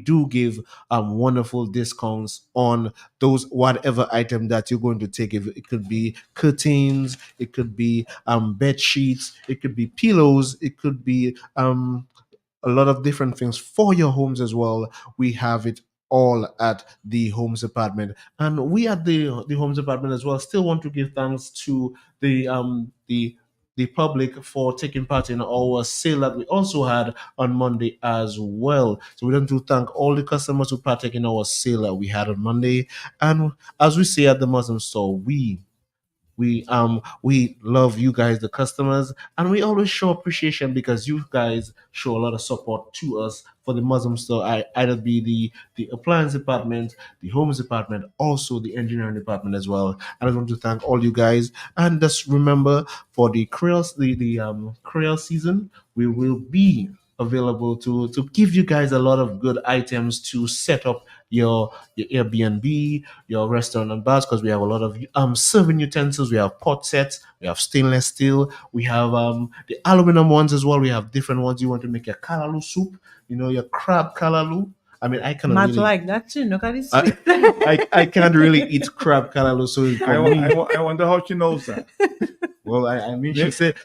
do give wonderful discounts on those whatever item that you're going to take. If it could be curtains, it could be bed sheets, it could be pillows, it could be a lot of different things for your homes as well. We have it all at the homes department, and we at the homes department as well still want to give thanks to the public for taking part in our sale that we also had on Monday as well. So we want to thank all the customers who partake in our sale that we had on Monday. And as we say at the Muslim store, we love you guys, the customers, and we always show appreciation because you guys show a lot of support to us for the Muslim store. Either be the appliance department, the homes department, also the engineering department as well. And I want to thank all you guys. And just remember, for the Creole season, we will be available to give you guys a lot of good items to set up your Airbnb, your restaurant and bars, because we have a lot of serving utensils. We have pot sets, we have stainless steel, we have the aluminum ones as well. We have different ones. You want to make your kalalu soup, your crab kalalu. I mean, I cannot Not really, like that too. Look at this. I can't really eat crab kalalu, so I wonder how she knows that. Well, I mean, she said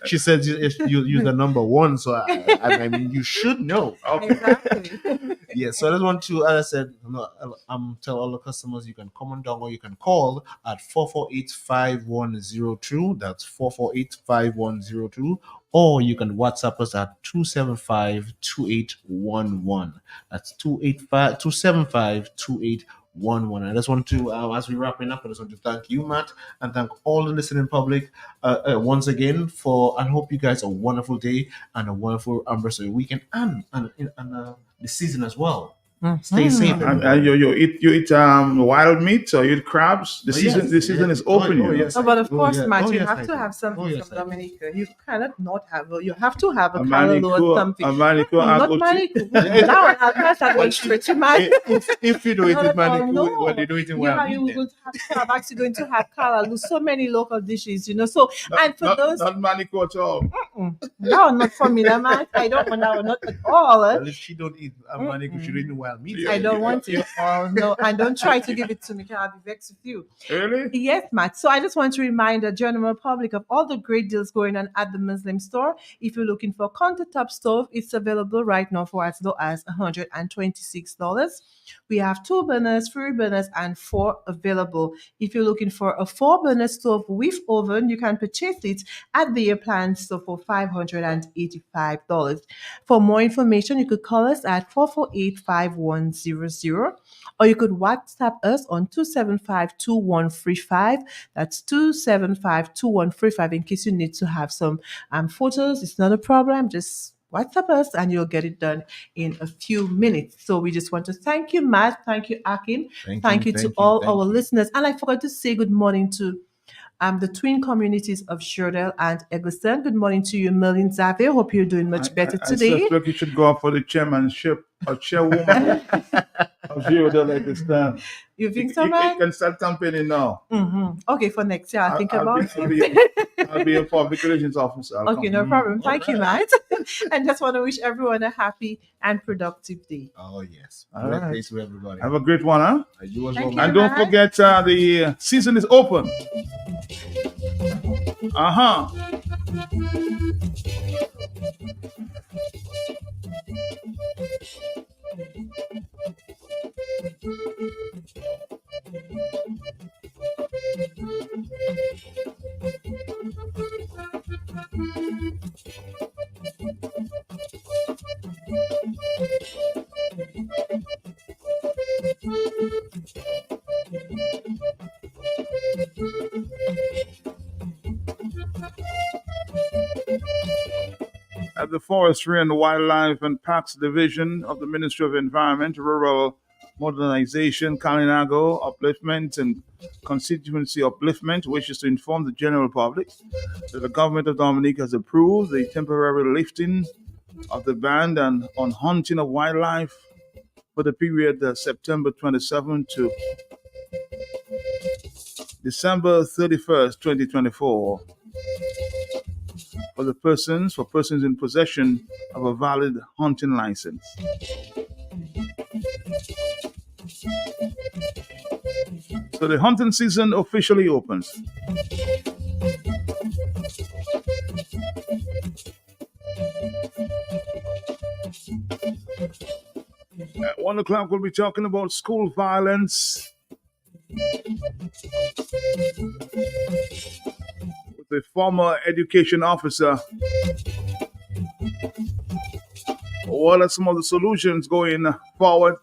you use the number one, so I mean, you should know. Okay. Exactly. Yeah, so I just want to, as I said, tell all the customers you can come on down, or you can call at 448-5102. That's 448-5102. Or you can WhatsApp us at 275-2811. That's 275-2811. I just want to, as we're wrapping up, I just want to thank you, Matt, and thank all the listening public once again and hope you guys a wonderful day and a wonderful rest of your weekend and the season as well. Stay safe. And you eat wild meat, or you eat crabs. The season is open. Yes, but of course, Matt, you have to have something from Dominica. You cannot not have. You have to have a callaloo or something. Not manico. Now I'll pass that one straight to Matt. If you do it in manico, when they do it in wild you meat, will have to have actually going to have callaloo. So many local dishes, So and for those not manico at all. No, not for me, Matt. I don't want that, not at all. well, if she don't eat manico, she don't eat wild mobile media. I don't want it. Oh no, and don't try to give it to me. Can I be vexed with you? Really? Yes, Matt. So I just want to remind the general public of all the great deals going on at the Muslim store. If you're looking for a countertop stove, it's available right now for as low as $126. We have 2 burners, 3 burners, and 4 available. If you're looking for a 4-burner stove with oven, you can purchase it at the appliance store for $585. For more information, you could call us at 448-5100, or you could WhatsApp us on 275-2135. That's 275-2135 in case you need to have some photos. It's not a problem. Just WhatsApp us and you'll get it done in a few minutes. So we just want to thank you, Matt. Thank you, Akin. Thank you to all our listeners. And I forgot to say good morning to the twin communities of Shoredale and Eggleston. Good morning to you, Merlin Xavier. Hope you're doing much better I today. suspect you should go up for the chairmanship or chairwoman of Shoredale Eggleston. You think so, You man? can start campaigning now. Okay, for next year, I'll think about it. I'll be a public relations officer. I'll Okay, come. no problem. Thank you, Matt. And just want to wish everyone a happy and productive day. Oh, yes. All Great right. day to everybody. Have a great one, huh? You as Thank well. And you, don't Matt. forget the season is open. At the Forestry and Wildlife and Parks Division of the Ministry of Environment, Rural Modernization, Kalinago Upliftment and Constituency Upliftment wishes to inform the general public that the government of Dominica has approved the temporary lifting of the ban on hunting of wildlife for the period September 27 to December 31st, 2024. For persons in possession of a valid hunting license. So the hunting season officially opens. At 1 o'clock, we'll be talking about school violence with the former education officer. What are some of the solutions going forward?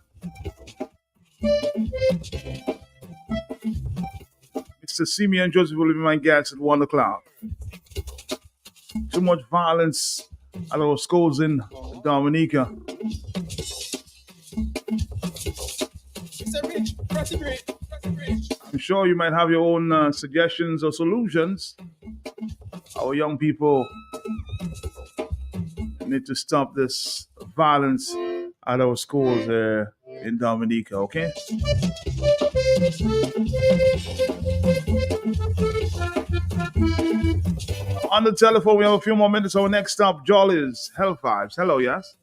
Mr. Simeon Joseph will be my guest at 1 o'clock. Too much violence at our schools in Dominica. I'm sure you might have your own suggestions or solutions. Our young people need to stop this violence at our schools in Dominica, okay? On the telephone, we have a few more minutes. Our next stop, Jolly's Health Vibes. Hello, yes?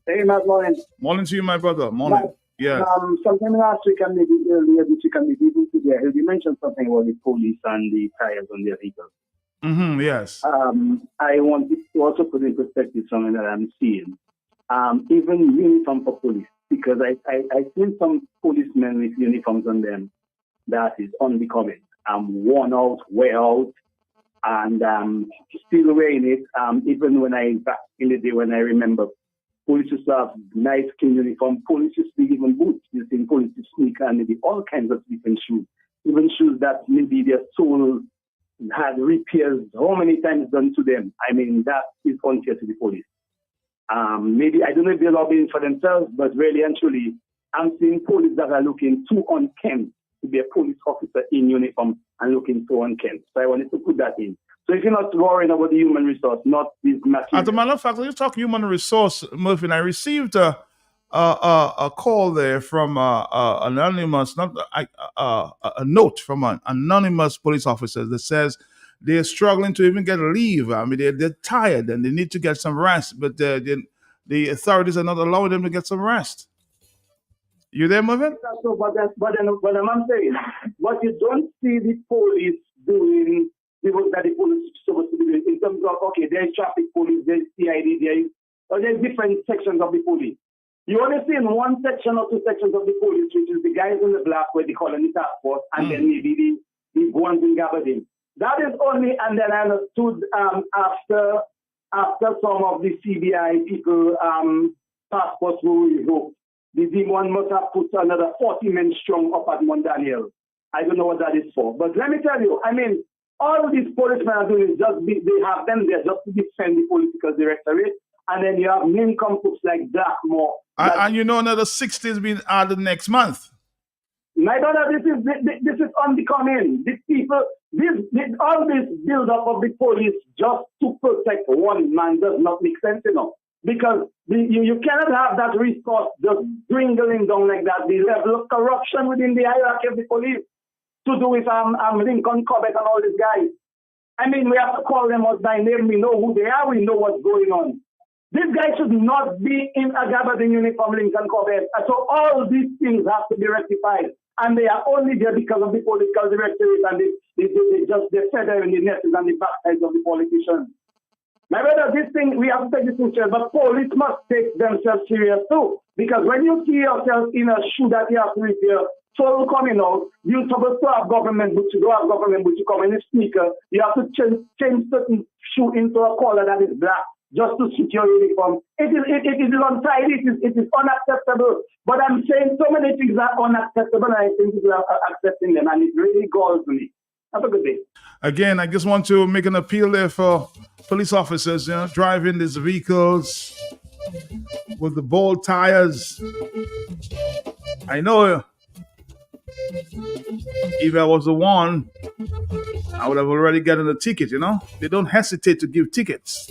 Hey, Matt, morning. Morning to you, my brother. Morning. Matt, Yes. sometime last week and maybe earlier this week and maybe even today, you mentioned something about the police and the tires on their vehicles. Mm-hmm, yes. I want to also put in perspective something that I'm seeing. Even uniform for police, because I've seen some policemen with uniforms on them that is unbecoming. Worn out, wear out, and still wearing it. Even back in the day when I remember, police used to have nice clean uniform. Police used to even boots. You see police sneaker and maybe all kinds of different shoes. Even shoes that maybe their soul had repairs how many times done to them. I mean, that is unfair to the police. Maybe, I don't know if they're lobbying for themselves, but really and truly, I'm seeing police that are looking too unkempt to be a police officer in uniform and looking so unkempt. So I wanted to put that in. So if you're not worrying about the human resource, not this material. As a matter of fact, when you talk human resource, Murphy, I received a call there from an anonymous, a note from an anonymous police officer that says they're struggling to even get leave. I mean, they're tired and they need to get some rest, but the authorities are not allowing them to get some rest. You there, Marvin? So, but I'm saying, what you don't see the police doing, the work that the police is supposed to be doing in terms of, okay, there's traffic police, there's CID, there's different sections of the police. You only see in one section or two sections of the police, which is the guys in the black, where they call them the task force, and then maybe the ones in Gabardine. That is only, and then I understood after some of the CBI people passports were revoked. The D1 must have put another 40 men strong up at Mount Daniel. I don't know what that is for. But let me tell you, I mean, all these policemen are doing is just, they have them there just to defend the political directorate. And then you have nincompoops like Blackmore. And you know another 60 is being added next month. My brother, this is unbecoming. These people, all this build-up of the police just to protect one man does not make sense enough. Because you cannot have that resource just dwindling down like that. The level of corruption within the hierarchy of the police to do with Lincoln Cobbett and all these guys. I mean, we have to call them out by name. We know who they are. We know what's going on. These guys should not be in a Gabardine uniform, Lincoln Cobbett. So all these things have to be rectified. And they are only there because of the political directorate, and they feather in the nests and the backsides of the politicians. My brother, this thing, we have to take this in serious, but police must take themselves serious too. Because when you see yourself in a shoe that you have to repair, so coming out, you're supposed to have government boots, you don't have government boots, you come in a sneaker, you have to change certain shoe into a color that is black just to suit your uniform. It is untidy, it is unacceptable. But I'm saying so many things are unacceptable, and I think people are accepting them, and it really galls me. Have a good day. Again, I just want to make an appeal there for police officers, driving these vehicles with the bold tires. I know if I was the one, I would have already gotten a ticket, They don't hesitate to give tickets.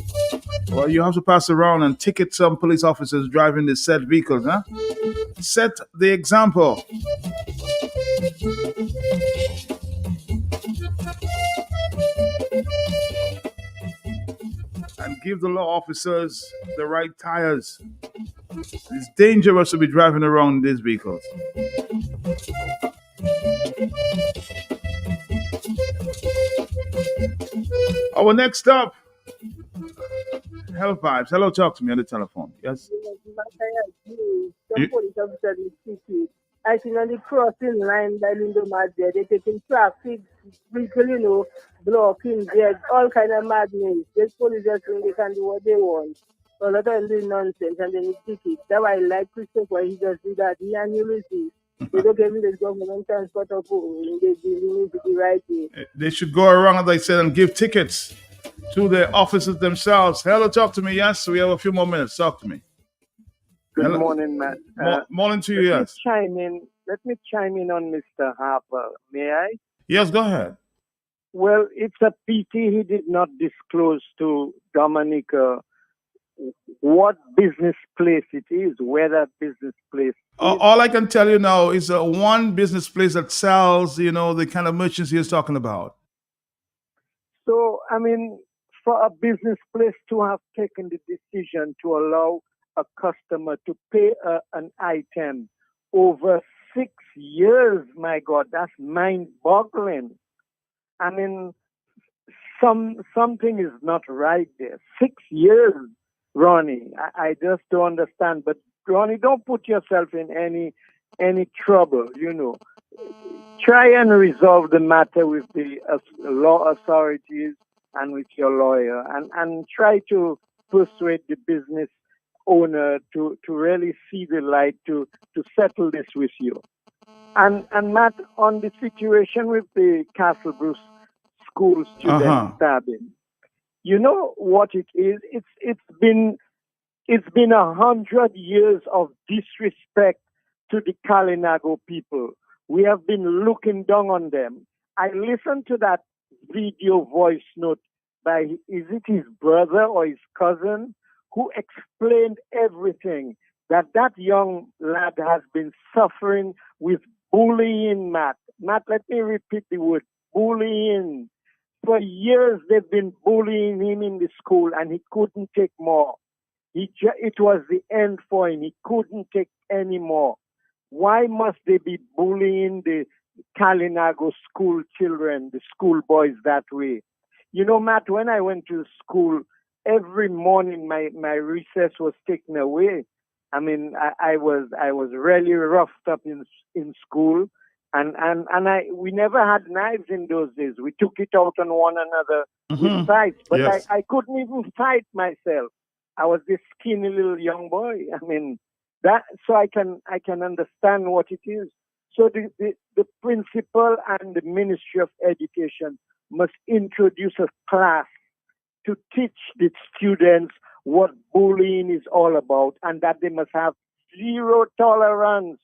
Well, you have to pass around and ticket some police officers driving these said vehicles, Set the example. And give the law officers the right tires. It's dangerous to be driving around these vehicles. Our next stop, Health Vibes. Hello, talk to me on the telephone. Yes. I think on the crossing line by Lindomar there, they're taking traffic, people, blocking there, all kind of madness. These police just think they can do what they want. So a lot of them doing nonsense and they need tickets. That's why I like Christopher, he just do that. He and Ulysses. They don't give me the government transport of they need to be right here. They should go around, as I said, and give tickets to the officers themselves. Hello, talk to me. Yes, we have a few more minutes. Talk to me. Good morning, Matt. Morning to you, yes. Let me chime in on Mr. Harper. May I? Yes, go ahead. Well, it's a pity he did not disclose to Dominica what business place it is, where that business place is. All I can tell you now is one business place that sells, the kind of merchants he is talking about. So, I mean, for a business place to have taken the decision to allow a customer to pay an item over 6 years, my God, that's mind-boggling. I mean, something is not right there. 6 years, Ronnie. I just don't understand. But Ronnie, don't put yourself in any trouble. Try and resolve the matter with the law authorities and with your lawyer, and try to persuade the business owner to really see the light to settle this with you. And Matt, on the situation with the Castle Bruce school student stabbing, you know what it is? It's been 100 years of disrespect to the Kalinago people. We have been looking down on them. I listened to that video voice note by, is it his brother or his cousin, who explained everything, that young lad has been suffering with bullying, Matt. Matt, let me repeat the word, bullying. For years, they've been bullying him in the school, and he couldn't take more. It was the end for him. He couldn't take any more. Why must they be bullying the Kalinago school children, the school boys that way? You know, Matt, when I went to school, every morning my recess was taken away. I mean, I was really roughed up in school, and we never had knives in those days. We took it out on one another with fights, but Yes. I couldn't even fight myself. I was this skinny little young boy. I mean, that so I can understand what it is. So the principal and the Ministry of Education must introduce a class to teach the students what bullying is all about, and that they must have zero tolerance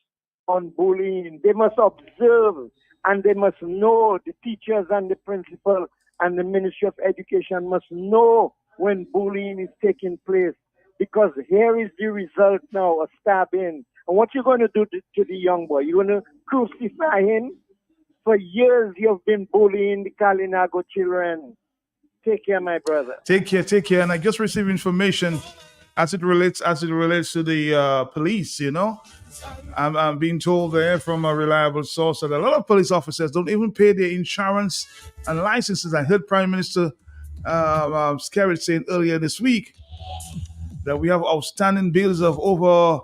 on bullying. They must observe, and they must know, the teachers and the principal and the Ministry of Education must know when bullying is taking place. Because here is the result now, a stabbing. And what you're going to do to the young boy? You're going to crucify him? For years you've been bullying the Kalinago children. Take care, my brother. Take care. And I just received information as it relates to the police. You know, I'm being told there from a reliable source that a lot of police officers don't even pay their insurance and licenses. I heard Prime Minister Skerrit saying earlier this week that we have outstanding bills of over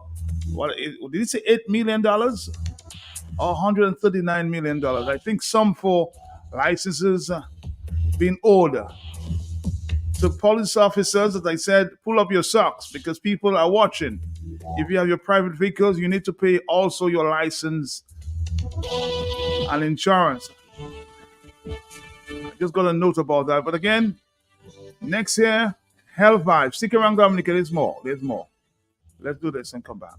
did he say $8 million or $139 million? I think some for licenses being owed. To police officers, as I said, pull up your socks because people are watching. If you have your private vehicles, you need to pay also your license and insurance. I just got a note about that. But again, next year, Hell Vibe. Stick around, Dominica. There's more. Let's do this and come back.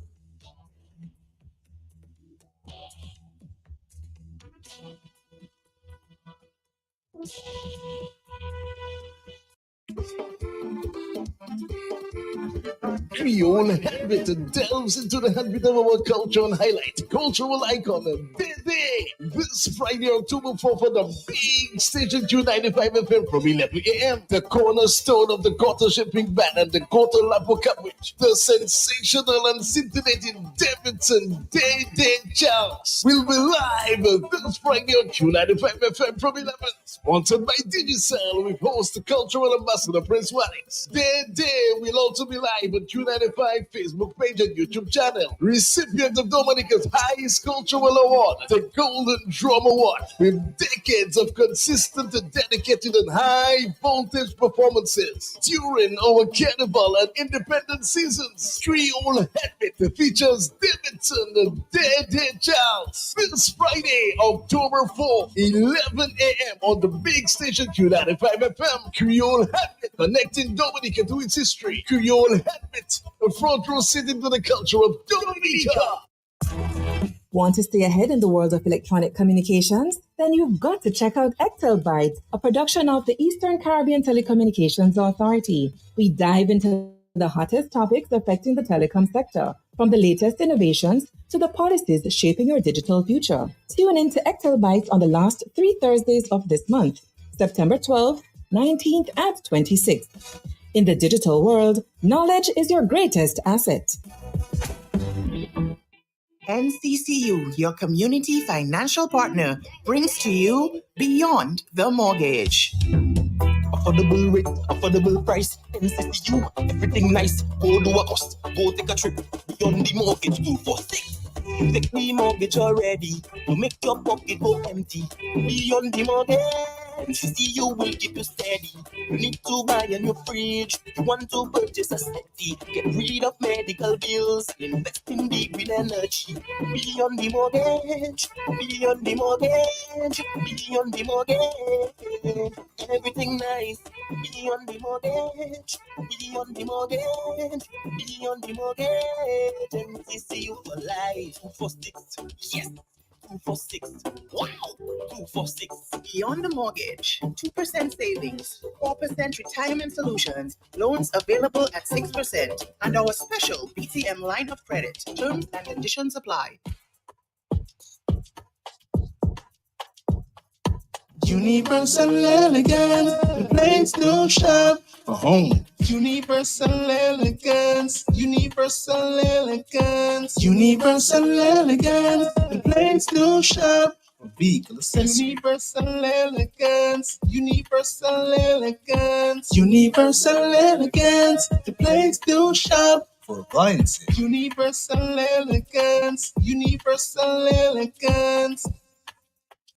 Creole Habit delves into the heartbeat of our culture and highlight cultural icon Dede this Friday, October 4th for the big station Q95 FM from 11 a.m. The cornerstone of the quarter shipping band and the quarter lapo coverage. The sensational and scintillating Davidson Dede Charles will be live this Friday on Q95 FM from 11. Sponsored by Digicel with host the cultural ambassador Prince Wallace. Dede will also be live on Q95 Facebook page and YouTube channel. Recipient of Dominica's highest cultural award, the Golden Drum Award, with decades of consistent, dedicated, and high voltage performances during our Carnival and Independent seasons. Creole Headbit features Davidson and Dede Charles this Friday, October 4th, 11 a.m. on the big station Q95 FM. Creole Headbit, connecting Dominica to its history. Creole Headbit, a front row sitting to the culture of Dominica. Want to stay ahead in the world of electronic communications? Then you've got to check out Excel Bytes, a production of the Eastern Caribbean Telecommunications Authority. We dive into the hottest topics affecting the telecom sector, from the latest innovations to the policies shaping your digital future. Tune in to Excel Bytes on the last 3 Thursdays of this month, September 12th, 19th, and 26th. In the digital world, knowledge is your greatest asset. NCCU, your community financial partner, brings to you Beyond the Mortgage. Affordable rate, affordable price, NCCU, everything nice. Go do a cost, go take a trip. Beyond the Mortgage 246. Take the mortgage already to make your pocket go empty. Beyond the Mortgage, NCCU will keep you steady. You need to buy a new fridge, you want to purchase a settee, get rid of medical bills, invest in deep with energy. Beyond the Mortgage, beyond the mortgage, beyond the mortgage. Everything nice. Beyond the Mortgage, beyond the mortgage, beyond the mortgage. NCCU for life. 246, yes. 246, wow. 246. Beyond the Mortgage, 2% savings, 4% retirement solutions, loans available at 6%, and our special BTM line of credit. Terms and conditions apply. Universal elegant, the place no shop. for home. Universal elegance, universal elegance, universal elegance. The place to shop for vehicle accessories. Universal elegance, universal elegance, universal elegance. The place to shop for appliances. Universal elegance, universal elegance.